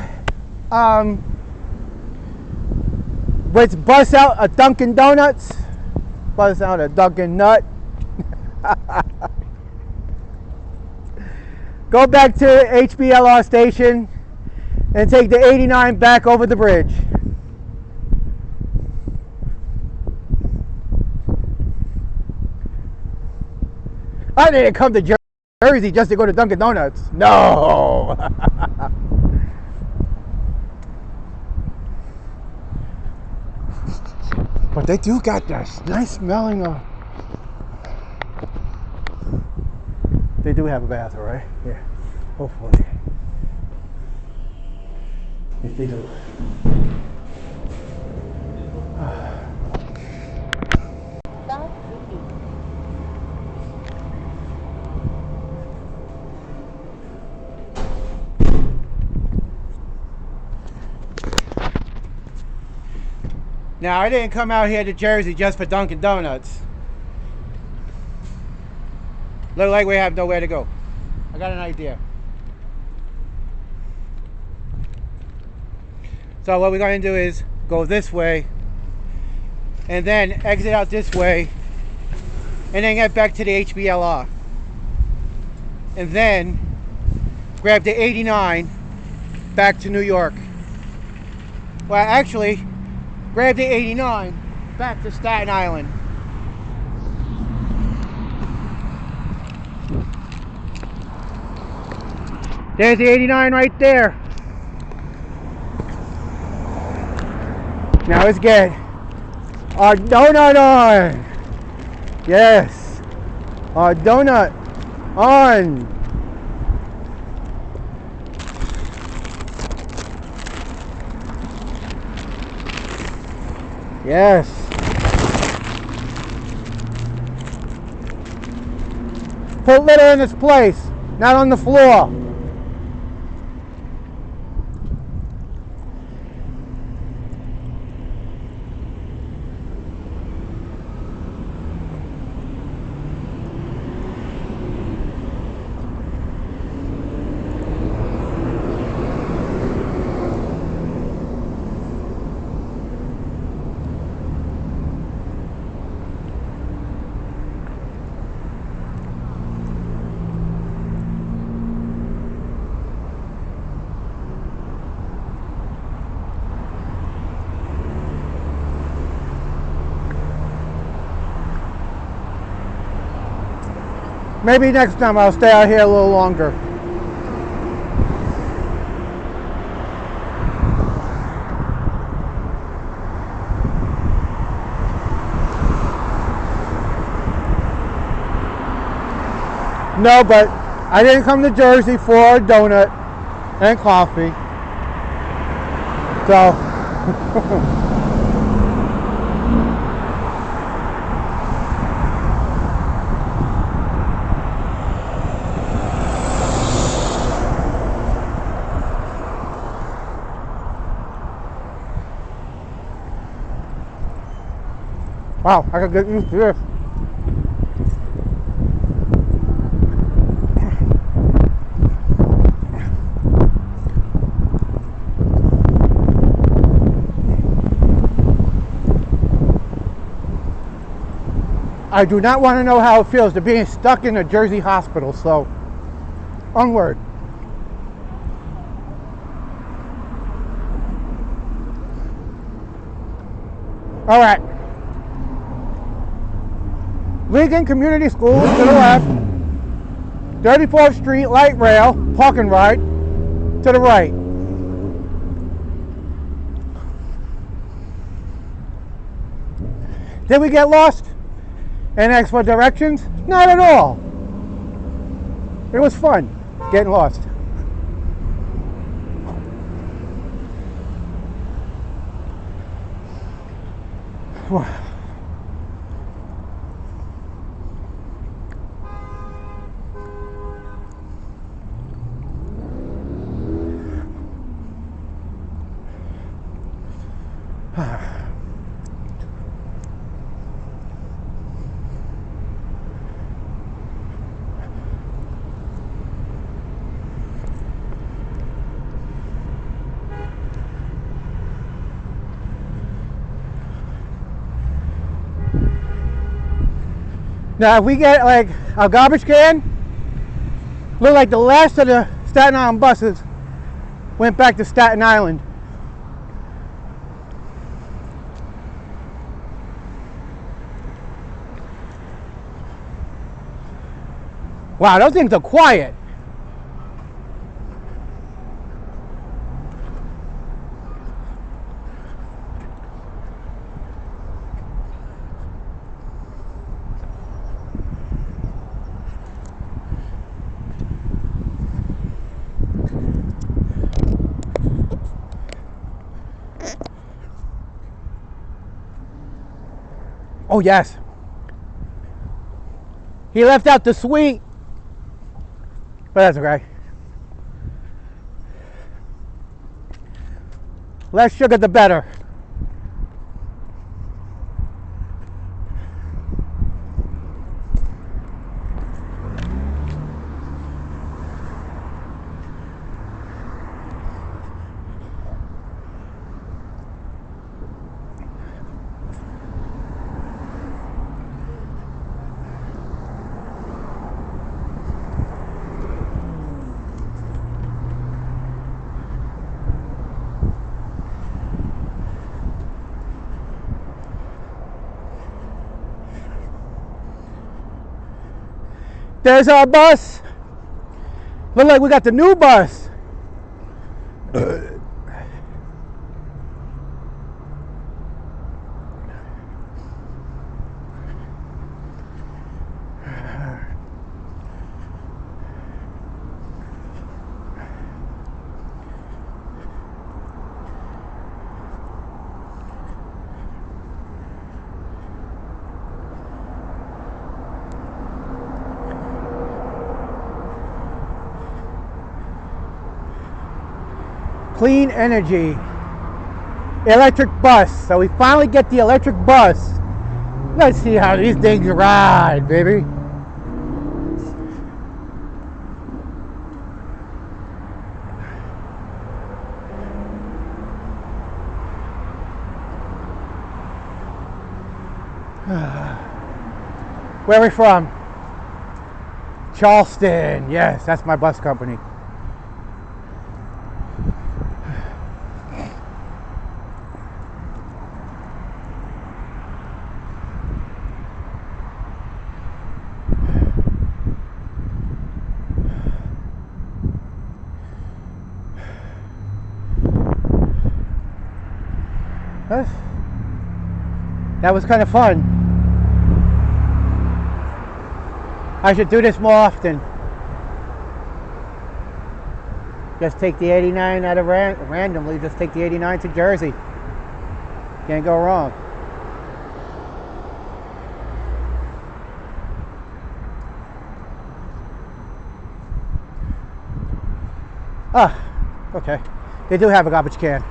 Let's bust out a Dunkin' Donuts. Bust out a Dunkin' Nut. Go back to HBLR station and take the 89 back over the bridge. I didn't come to Jersey just to go to Dunkin' Donuts. No. But they do got this nice smelling of. They do have a bathroom, right? Yeah. Hopefully. If they do. Now, I didn't come out here to Jersey just for Dunkin' Donuts. Look like we have nowhere to go. I got an idea. So what we're going to do is go this way and then exit out this way and then get back to the HBLR. And then grab the 89 back to New York. Well, actually, grab the 89 back to Staten Island. There's the 89 right there. Now let's get our donut on. Yes, our donut on. Yes. Put litter in its place, not on the floor. Maybe next time I'll stay out here a little longer. No, but I didn't come to Jersey for a donut and coffee. So wow, I gotta get used to this. I do not want to know how it feels to be stuck in a Jersey hospital, so onward. All right. Lincoln Community School to the left, 34th Street Light Rail Park and Ride to the right. Did we get lost and ask for directions? Not at all. It was fun getting lost. Now, if we get like a garbage can, look like the last of the Staten Island buses went back to Staten Island. Wow, those things are quiet. Oh yes. He left out the sweet, but that's okay. Less sugar, the better. There's our bus. Look like we got the new bus. Clean energy. Electric bus. So we finally get the electric bus. Let's see how these things ride, baby. Where are we from? Charleston. Yes, that's my bus company. That was kind of fun. I should do this more often. Just take the 89 out of randomly. Just take the 89 to Jersey. Can't go wrong. Ah, okay. They do have a garbage can.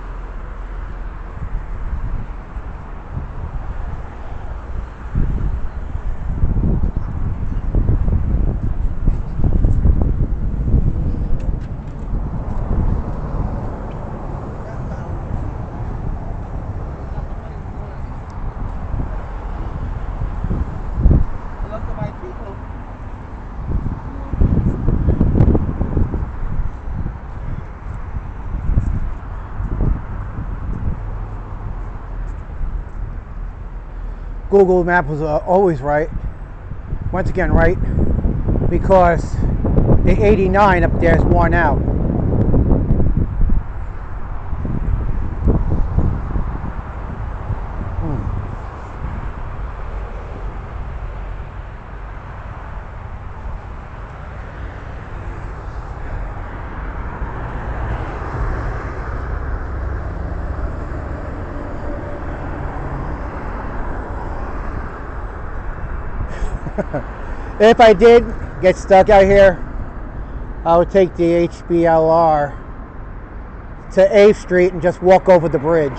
Google Map was always right. Once again, right? Because the 89 up there is worn out. If I did get stuck out here, I would take the HBLR to 8th Street and just walk over the bridge.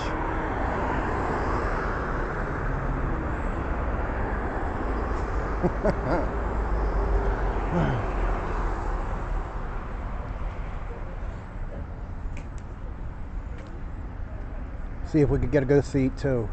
See if we could get a good seat too.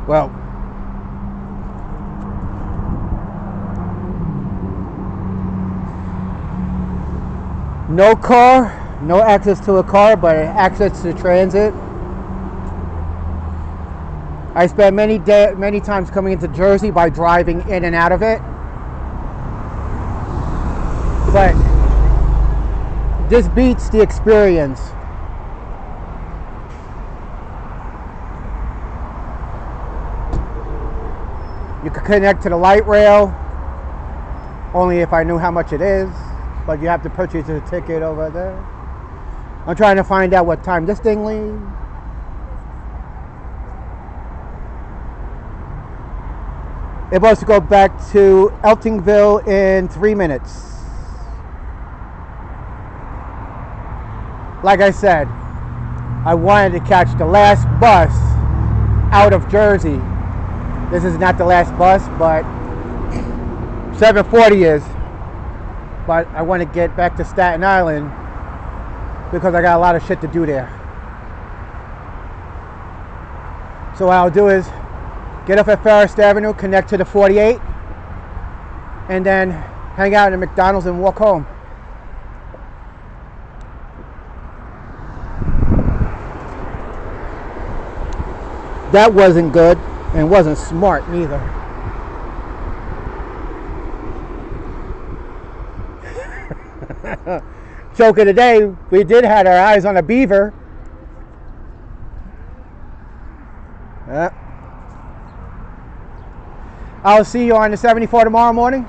Well, no car, no access to a car, but access to transit. I spent many times coming into Jersey by driving in and out of it. But this beats the experience. You could connect to the light rail, only if I knew how much it is, but you have to purchase a ticket over there. I'm trying to find out what time this thing leaves. It was to go back to Eltingville in 3 minutes. Like I said, I wanted to catch the last bus out of Jersey. This is not the last bus, but 7:40 is. But I want to get back to Staten Island because I got a lot of shit to do there. So what I'll do is get off at Forest Avenue, connect to the 48, and then hang out at McDonald's and walk home. That wasn't good and wasn't smart neither. Joke of the day, we did have our eyes on a beaver. I'll see you on the 74 tomorrow morning.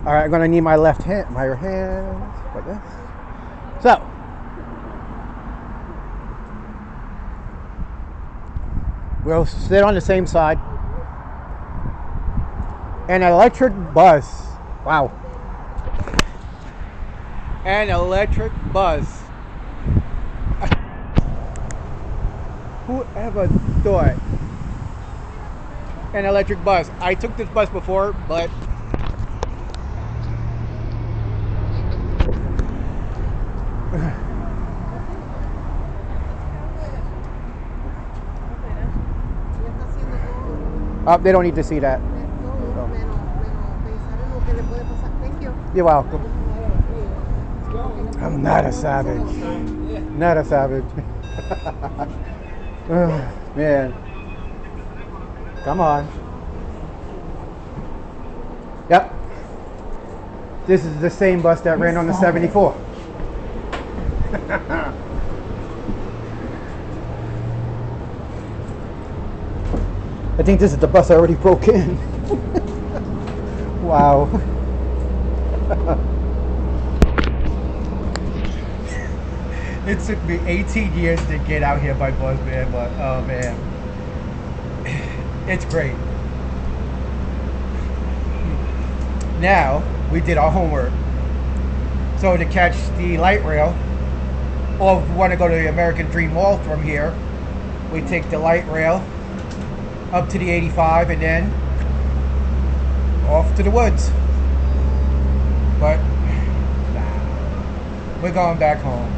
All right, I'm gonna need my left hand, my hands like this. So, we'll sit on the same side. An electric bus. Wow. An electric bus. Whoever thought? An electric bus. I took this bus before, but they don't need to see that. You're welcome. I'm not a savage. Not a savage. Oh, man. Come on. Yep. This is the same bus that ran on the 74. I think this is the bus I already broke in. Wow. It took me 18 years to get out here by bus, man, but oh man, it's great. Now we did our homework. So to catch the light rail, or if we want to go to the American Dream Mall from here, we take the light rail up to the 85 and then off to the woods. But nah, we're going back home,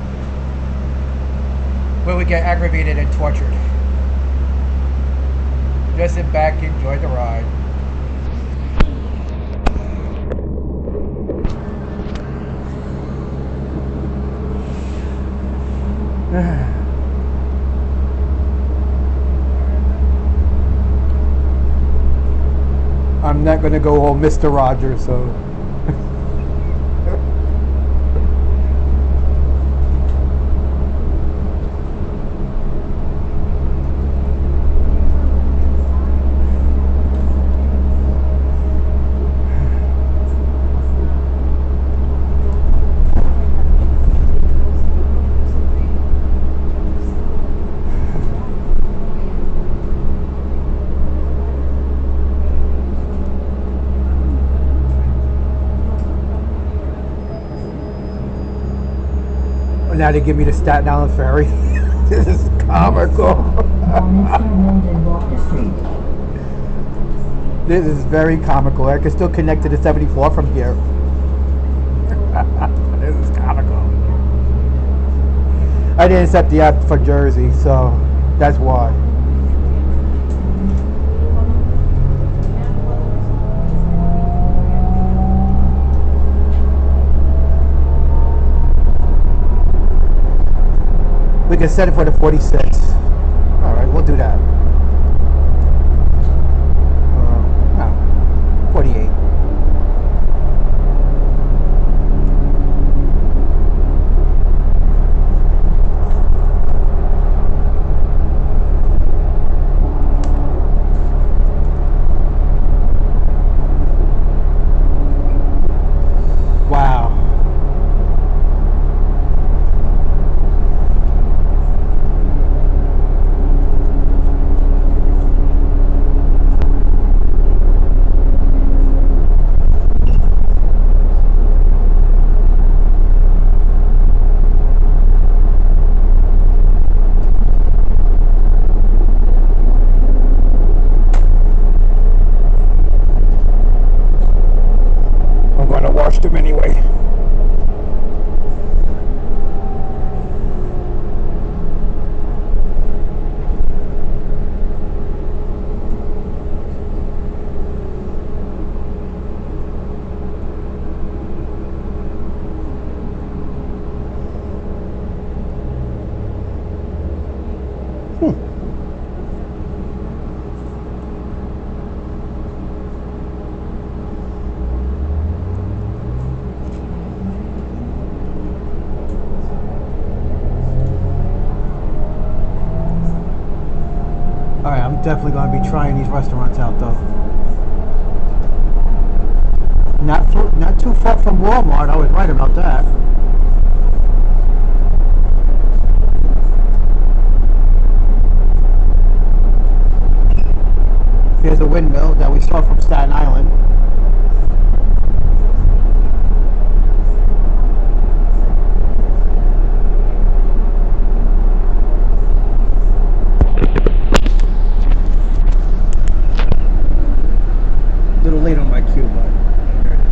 where we get aggravated and tortured. Just sit back, enjoy the ride. I'm not gonna go all Mr. Rogers, so. Now they give me the Staten Island ferry. This is comical. This is very comical. I can still connect to the 74 from here. This is comical. I didn't set the app for Jersey, so that's why. We can set it for the 46. All right, we'll do that. No, 48. Wow. Definitely going to be trying these restaurants out though. Not too far from Walmart. I was right about that. Here's a windmill that we saw from Staten Island. A little late on my cue, but there it is.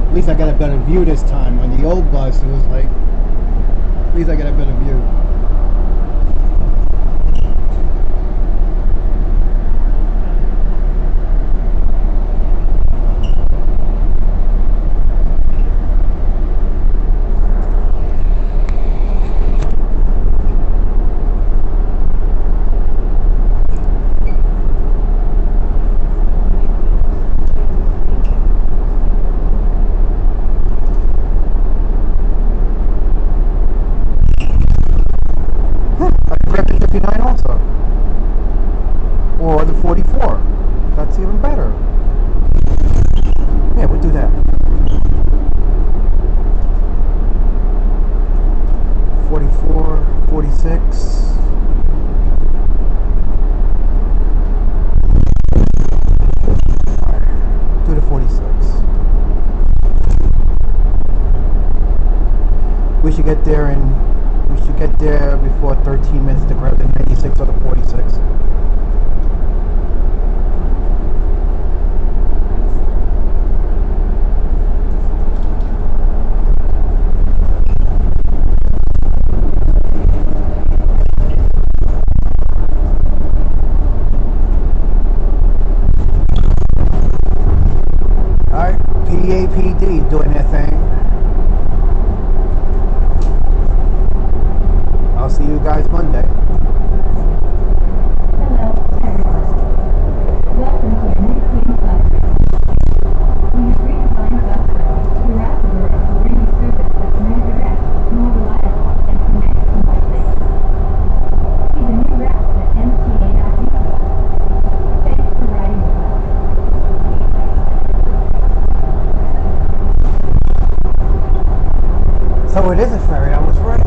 At least I got a better view this time. On the old bus, it was like, at least I got a better view. Grab the 59 also. Or the 44. That's even better. Yeah, we'll do that. 44, 46. Do the 46. We should get there before 13 minutes to grab the 96 or the 46. Alright, PAPD doing their thing. I'll see you guys Monday. Hello, everyone. Welcome to a new clean bus route. We have redesigned bus routes throughout the world to bring you service that's more direct, more reliable, and connects more safely. See the new routes at MTA.info. Thanks for riding with us. So it is a ferry, I was right.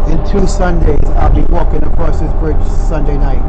In 2 Sundays, I'll be walking across this bridge Sunday night.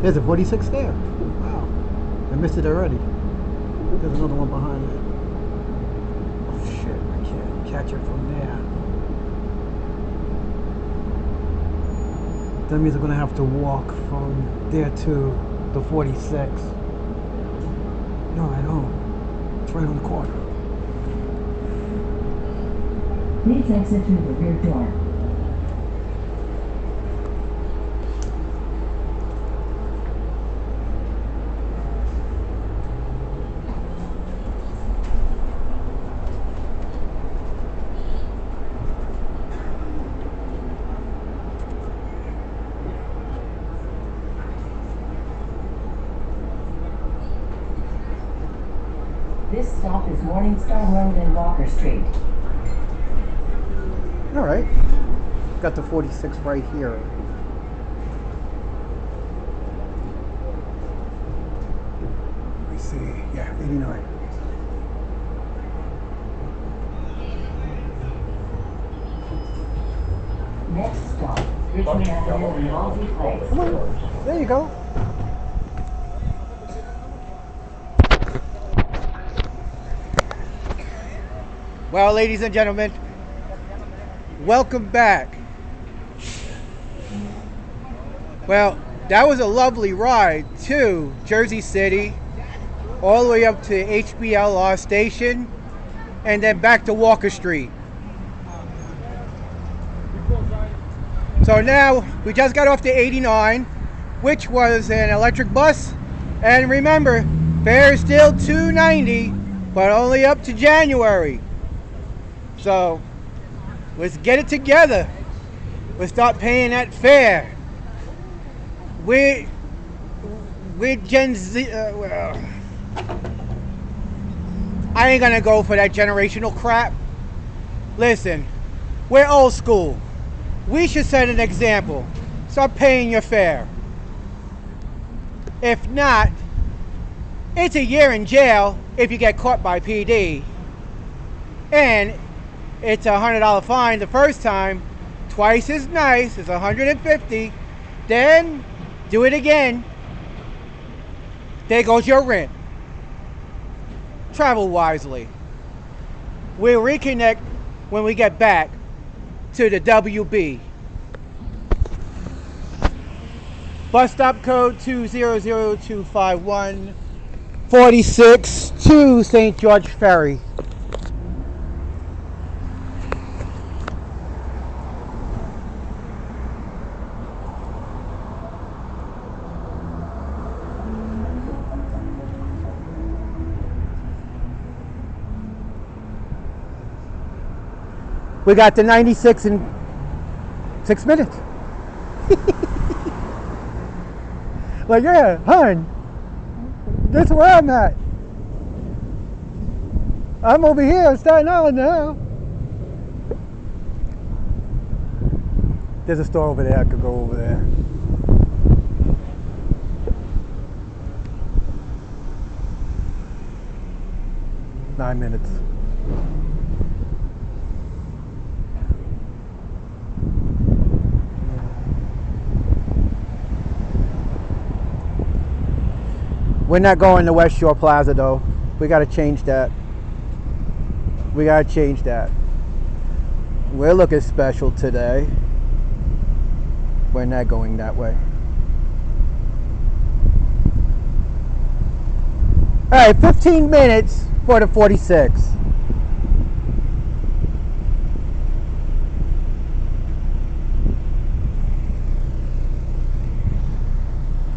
There's a 46 there. Wow. I missed it already. There's another one behind it. Oh shit, I can't catch it from there. That means I'm gonna have to walk from there to the 46. No, I don't. It's right on the corner. Please exit through the rear door. This stop is Morningstar Road and Walker Street. All right. Got the 46 right here. Let me see. Yeah, 89. Next stop, Richmond Avenue and Malsey Place. Come on. There you go. Well, ladies and gentlemen, welcome back. Well, that was a lovely ride to Jersey City, all the way up to HBLR station, and then back to Walker Street. So now we just got off the 89, which was an electric bus, and remember, fare is still $2.90, but only up to January. So let's get it together. Let's start paying that fare. We're Gen Z. Well, I ain't gonna go for that generational crap. Listen, we're old school. We should set an example. Start paying your fare. If not, it's a year in jail if you get caught by PD. And it's a $100 fine the first time. Twice as nice is $150. Then do it again. There goes your rent. Travel wisely. We'll reconnect when we get back to the WB. Bus stop code 200251 46 to St. George Ferry. We got the 96 in 6 minutes. Like, yeah, hun, that's where I'm at. I'm over here in Staten Island now. There's a store over there. I could go over there. Nine minutes. We're not going to West Shore Plaza though. We gotta change that. We gotta change that. We're looking special today. We're not going that way. Alright, 15 minutes for the 46.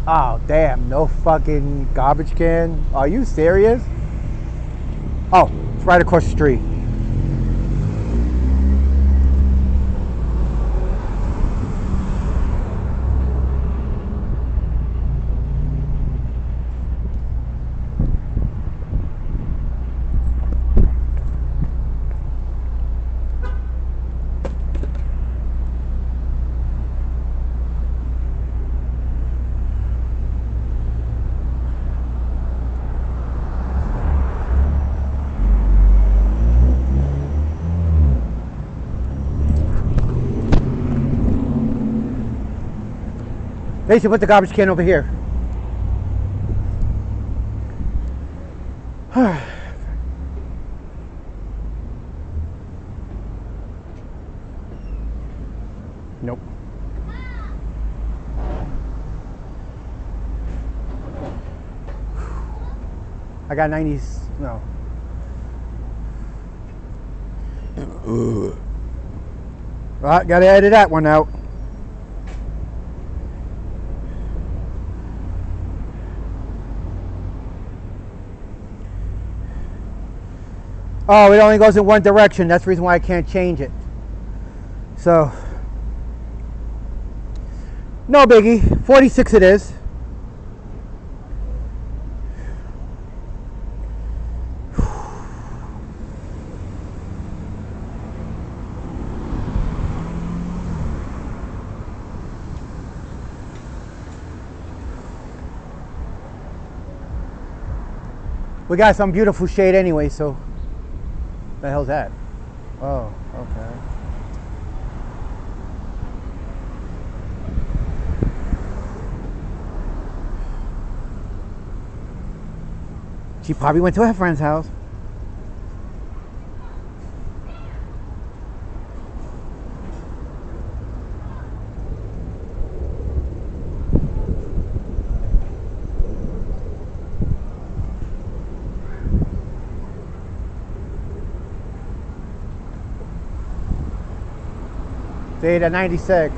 Oh, damn, no fucking garbage can. Are you serious? Oh, it's right across the street. They should put the garbage can over here. Nope. I got 90s. No. Well, gotta edit that one out. Oh, it only goes in one direction. That's the reason why I can't change it. So, no biggie. 46 it is. We got some beautiful shade anyway, so the hell's that? Oh, okay. She probably went to her friend's house. See, the 96.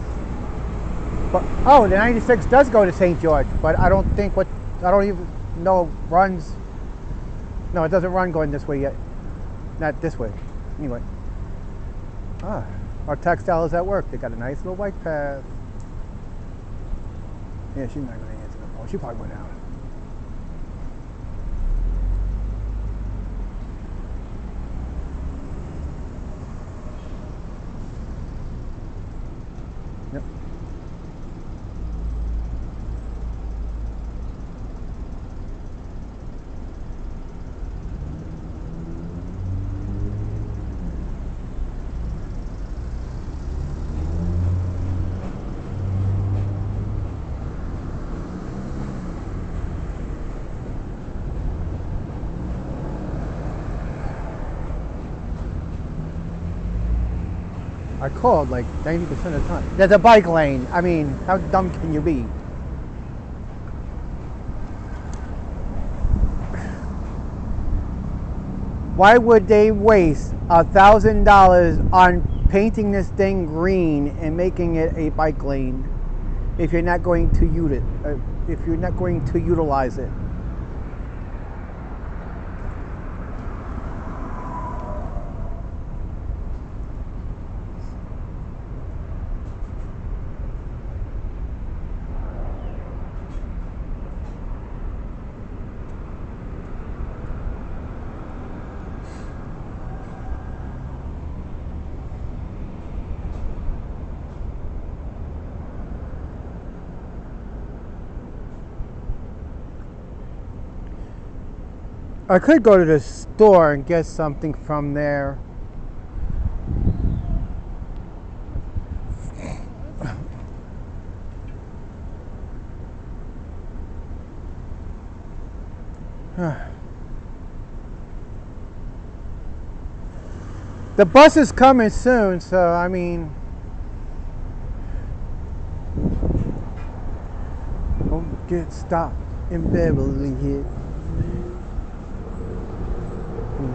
But, oh, the 96 does go to St. George, but I don't think I don't even know runs. No, it doesn't run going this way yet. Not this way. Anyway. Ah, our textile is at work. They got a nice little bike path. Yeah, she's not going to answer the phone. She probably went out. Yep. I called like 90% of the time. There's a bike lane. I mean, how dumb can you be? Why would they waste $1,000 on painting this thing green and making it a bike lane if you're not going to use it? If you're not going to utilize it? I could go to the store and get something from there. The bus is coming soon, so I mean, don't get stopped in Beverly Hills.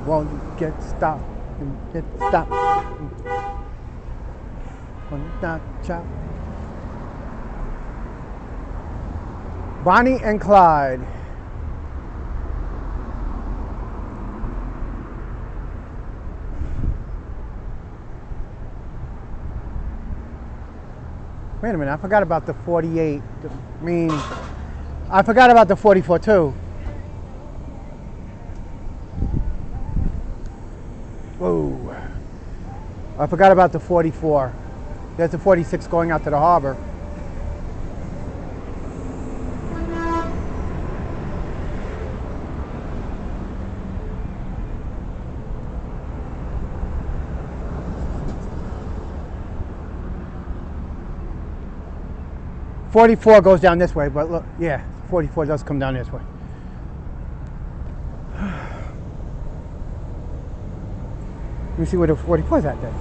Won't get stopped and get stopped on that chop. Bonnie and Clyde. Wait a minute, I forgot about the 48. I mean, I forgot about the 44 too. Whoa. I forgot about the 44. There's the 46 going out to the harbor. .44 goes down this way, but look, yeah, 44 does come down this way. Let me see where the 44 is at then.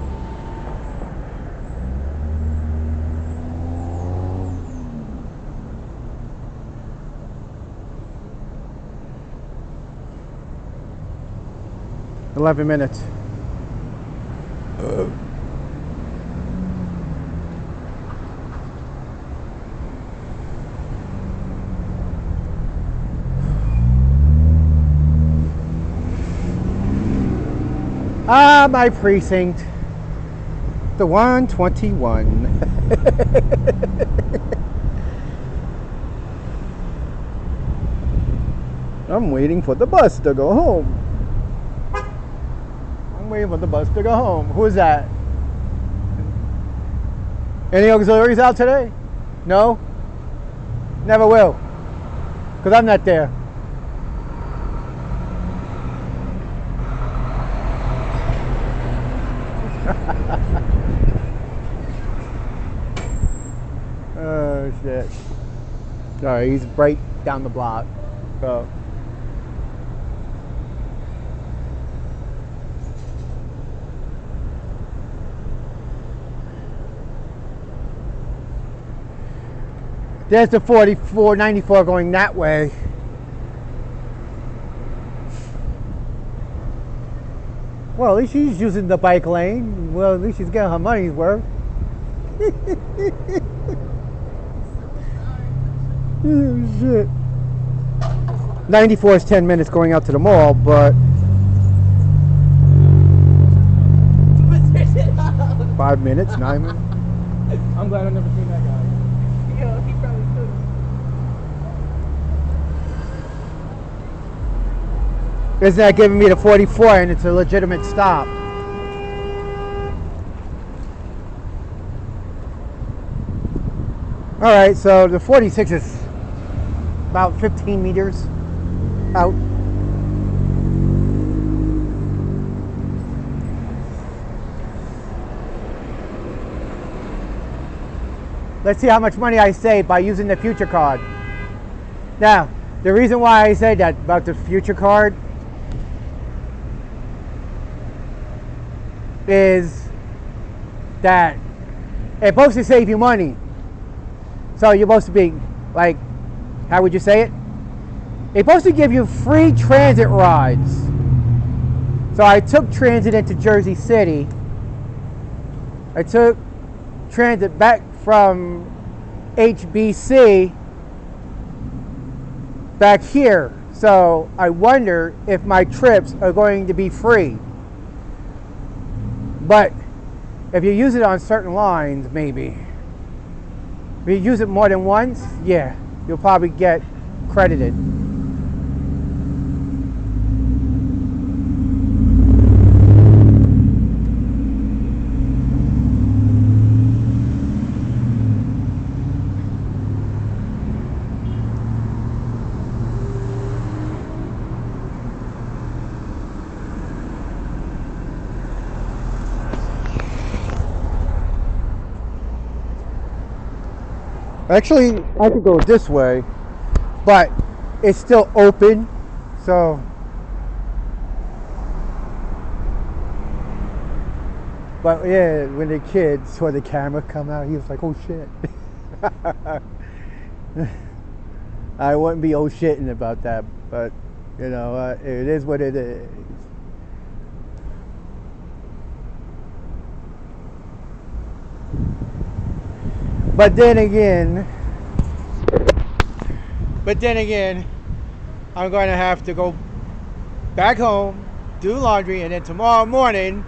11 minutes. Ah, my precinct. The 121. I'm waiting for the bus to go home. I'm waiting for the bus to go home. Who is that? Any auxiliaries out today? No? Never will. Because I'm not there. Oh shit. Alright, he's right down the block. So there's the 4494 going that way. Well, at least she's using the bike lane. Well, at least she's getting her money's worth. Oh, shit. 94 is 10 minutes going out to the mall, but 5 minutes, 9 minutes. I'm glad I never seen that guy. Yo, he probably could. Isn't that giving me the 44 and it's a legitimate stop? Alright, so the 46 is about 15 meters out. Let's see how much money I saved by using the future card. Now, the reason why I say that about the future card is that it's supposed to save you money. So you're supposed to be, like, how would you say it? It's supposed to give you free transit rides. So I took transit into Jersey City. I took transit back from HBC back here. So I wonder if my trips are going to be free. But if you use it on certain lines, maybe. If you use it more than once, yeah, you'll probably get credited. Actually, I could go this way, but it's still open, so but yeah, when the kid saw the camera come out, he was like, oh shit. I wouldn't be oh shitting about that, but you know, it is what it is. But then again, I'm going to have to go back home, do laundry, and then tomorrow morning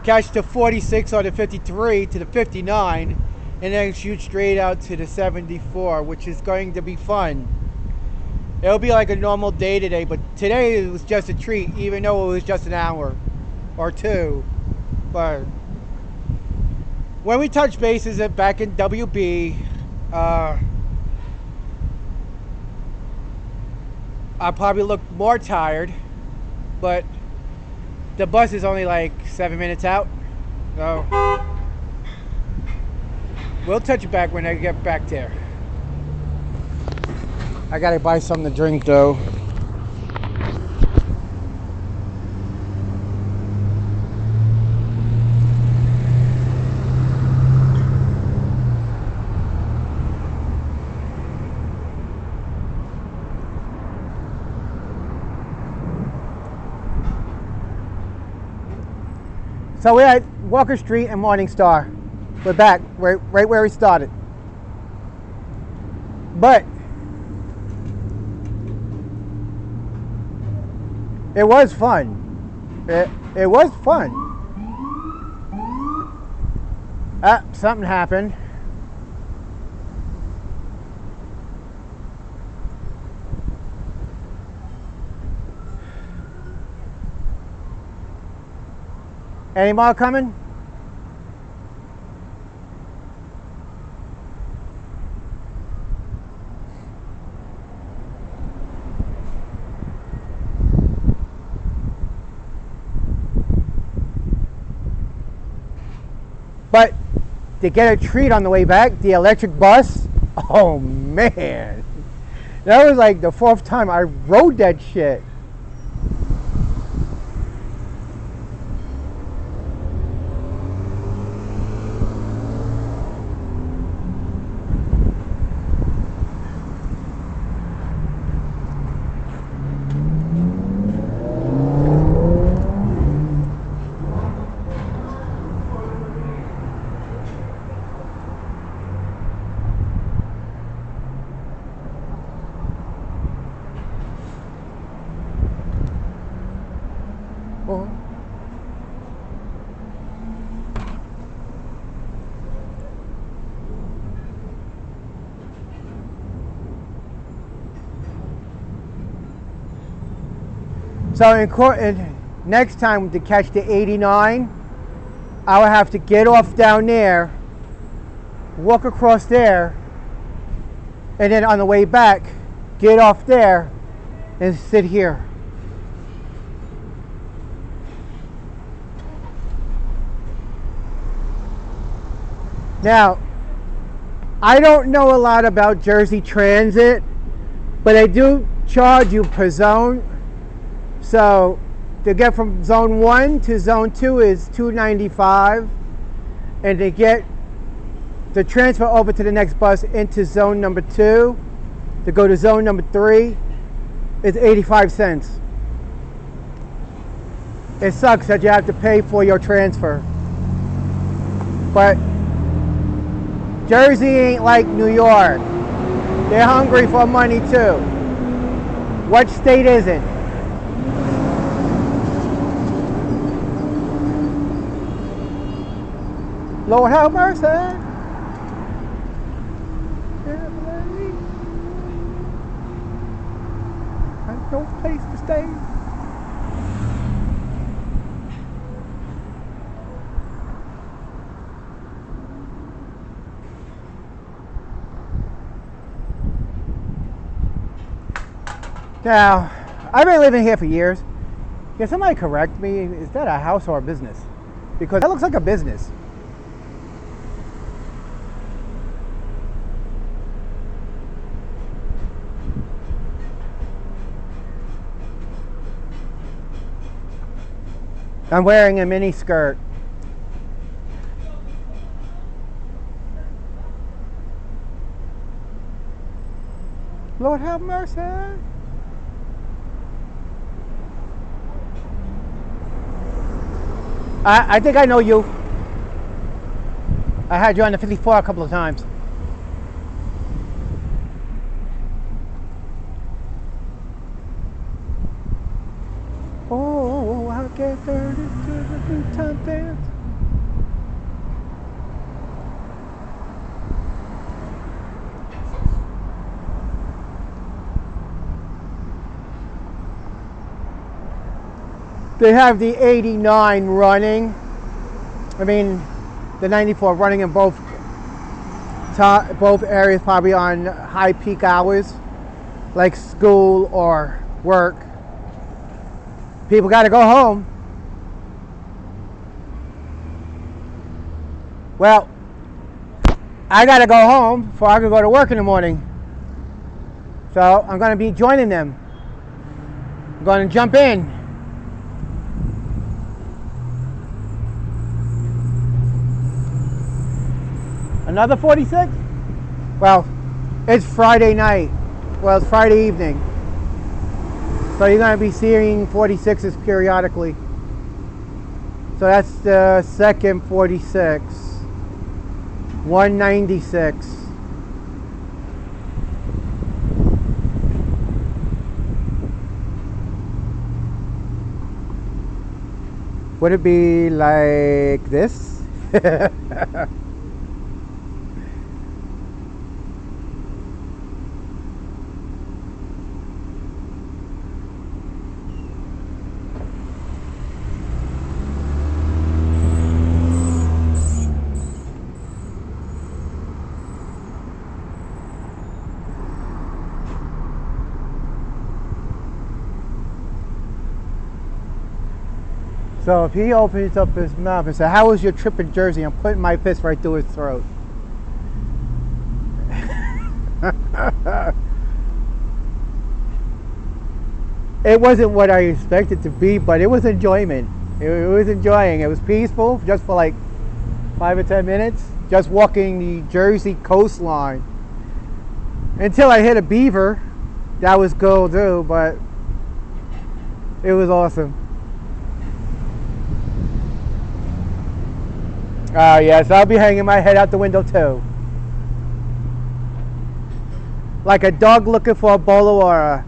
catch the 46 or the 53 to the 59, and then shoot straight out to the 74, which is going to be fun. It'll be like a normal day today, but today it was just a treat, even though it was just an hour or two. But when we touch bases back in WB, I'll probably look more tired, but the bus is only like 7 minutes out, so we'll touch it back when I get back there. I gotta buy something to drink though. So we're at Walker Street and Morningstar. We're back right where we started. But it was fun. It was fun. Something happened. Any more coming? But to get a treat on the way back, the electric bus, oh man. That was like the 4th time I rode that shit. So next time to catch the 89, I would have to get off down there, walk across there, and then on the way back, get off there and sit here. Now, I don't know a lot about Jersey Transit, but they do charge you per zone. So to get from zone 1 to zone 2 is $2.95, and to get the transfer over to the next bus into zone number 2 to go to zone number 3 is 85 cents. It sucks that you have to pay for your transfer, but Jersey ain't like New York. They're hungry for money too. What state isn't? Lord have mercy. There's no place to stay. Now, I've been living here for years. Can somebody correct me? Is that a house or a business? Because that looks like a business. I'm wearing a mini skirt. Lord have mercy. I think I know you. I had you on the 54 a couple of times. Oh, I get 30 to the new time dance. They have the 89 running. I mean, the 94 running in both areas, probably on high peak hours, like school or work. People got to go home. Well, I got to go home before I can go to work in the morning. So I'm going to be joining them. I'm going to jump in. Another 46? Well, it's Friday night. Well, it's Friday evening. So you're going to be seeing 46s periodically. So that's the second 46. 196. Would it be like this? So if he opens up his mouth and says, "How was your trip in Jersey?" I'm putting my fist right through his throat. It wasn't what I expected to be, but it was enjoyment. It was enjoying. It was peaceful, just for like 5 or 10 minutes, just walking the Jersey coastline until I hit a beaver. That was cool too, but it was awesome. Yes, I'll be hanging my head out the window too. Like a dog looking for a bowl of water.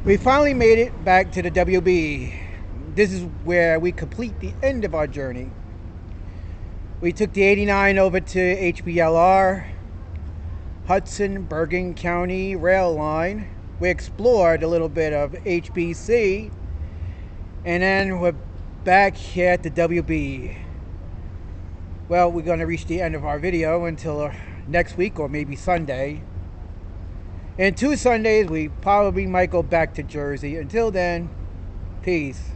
We finally made it back to the WB. This is where we complete the end of our journey. We took the 89 over to HBLR, Hudson Bergen County Rail Line. We explored a little bit of HBC, and then we're back here at the WB. Well, we're going to reach the end of our video until next week or maybe Sunday. In 2 Sundays, we probably might go back to Jersey. Until then, peace.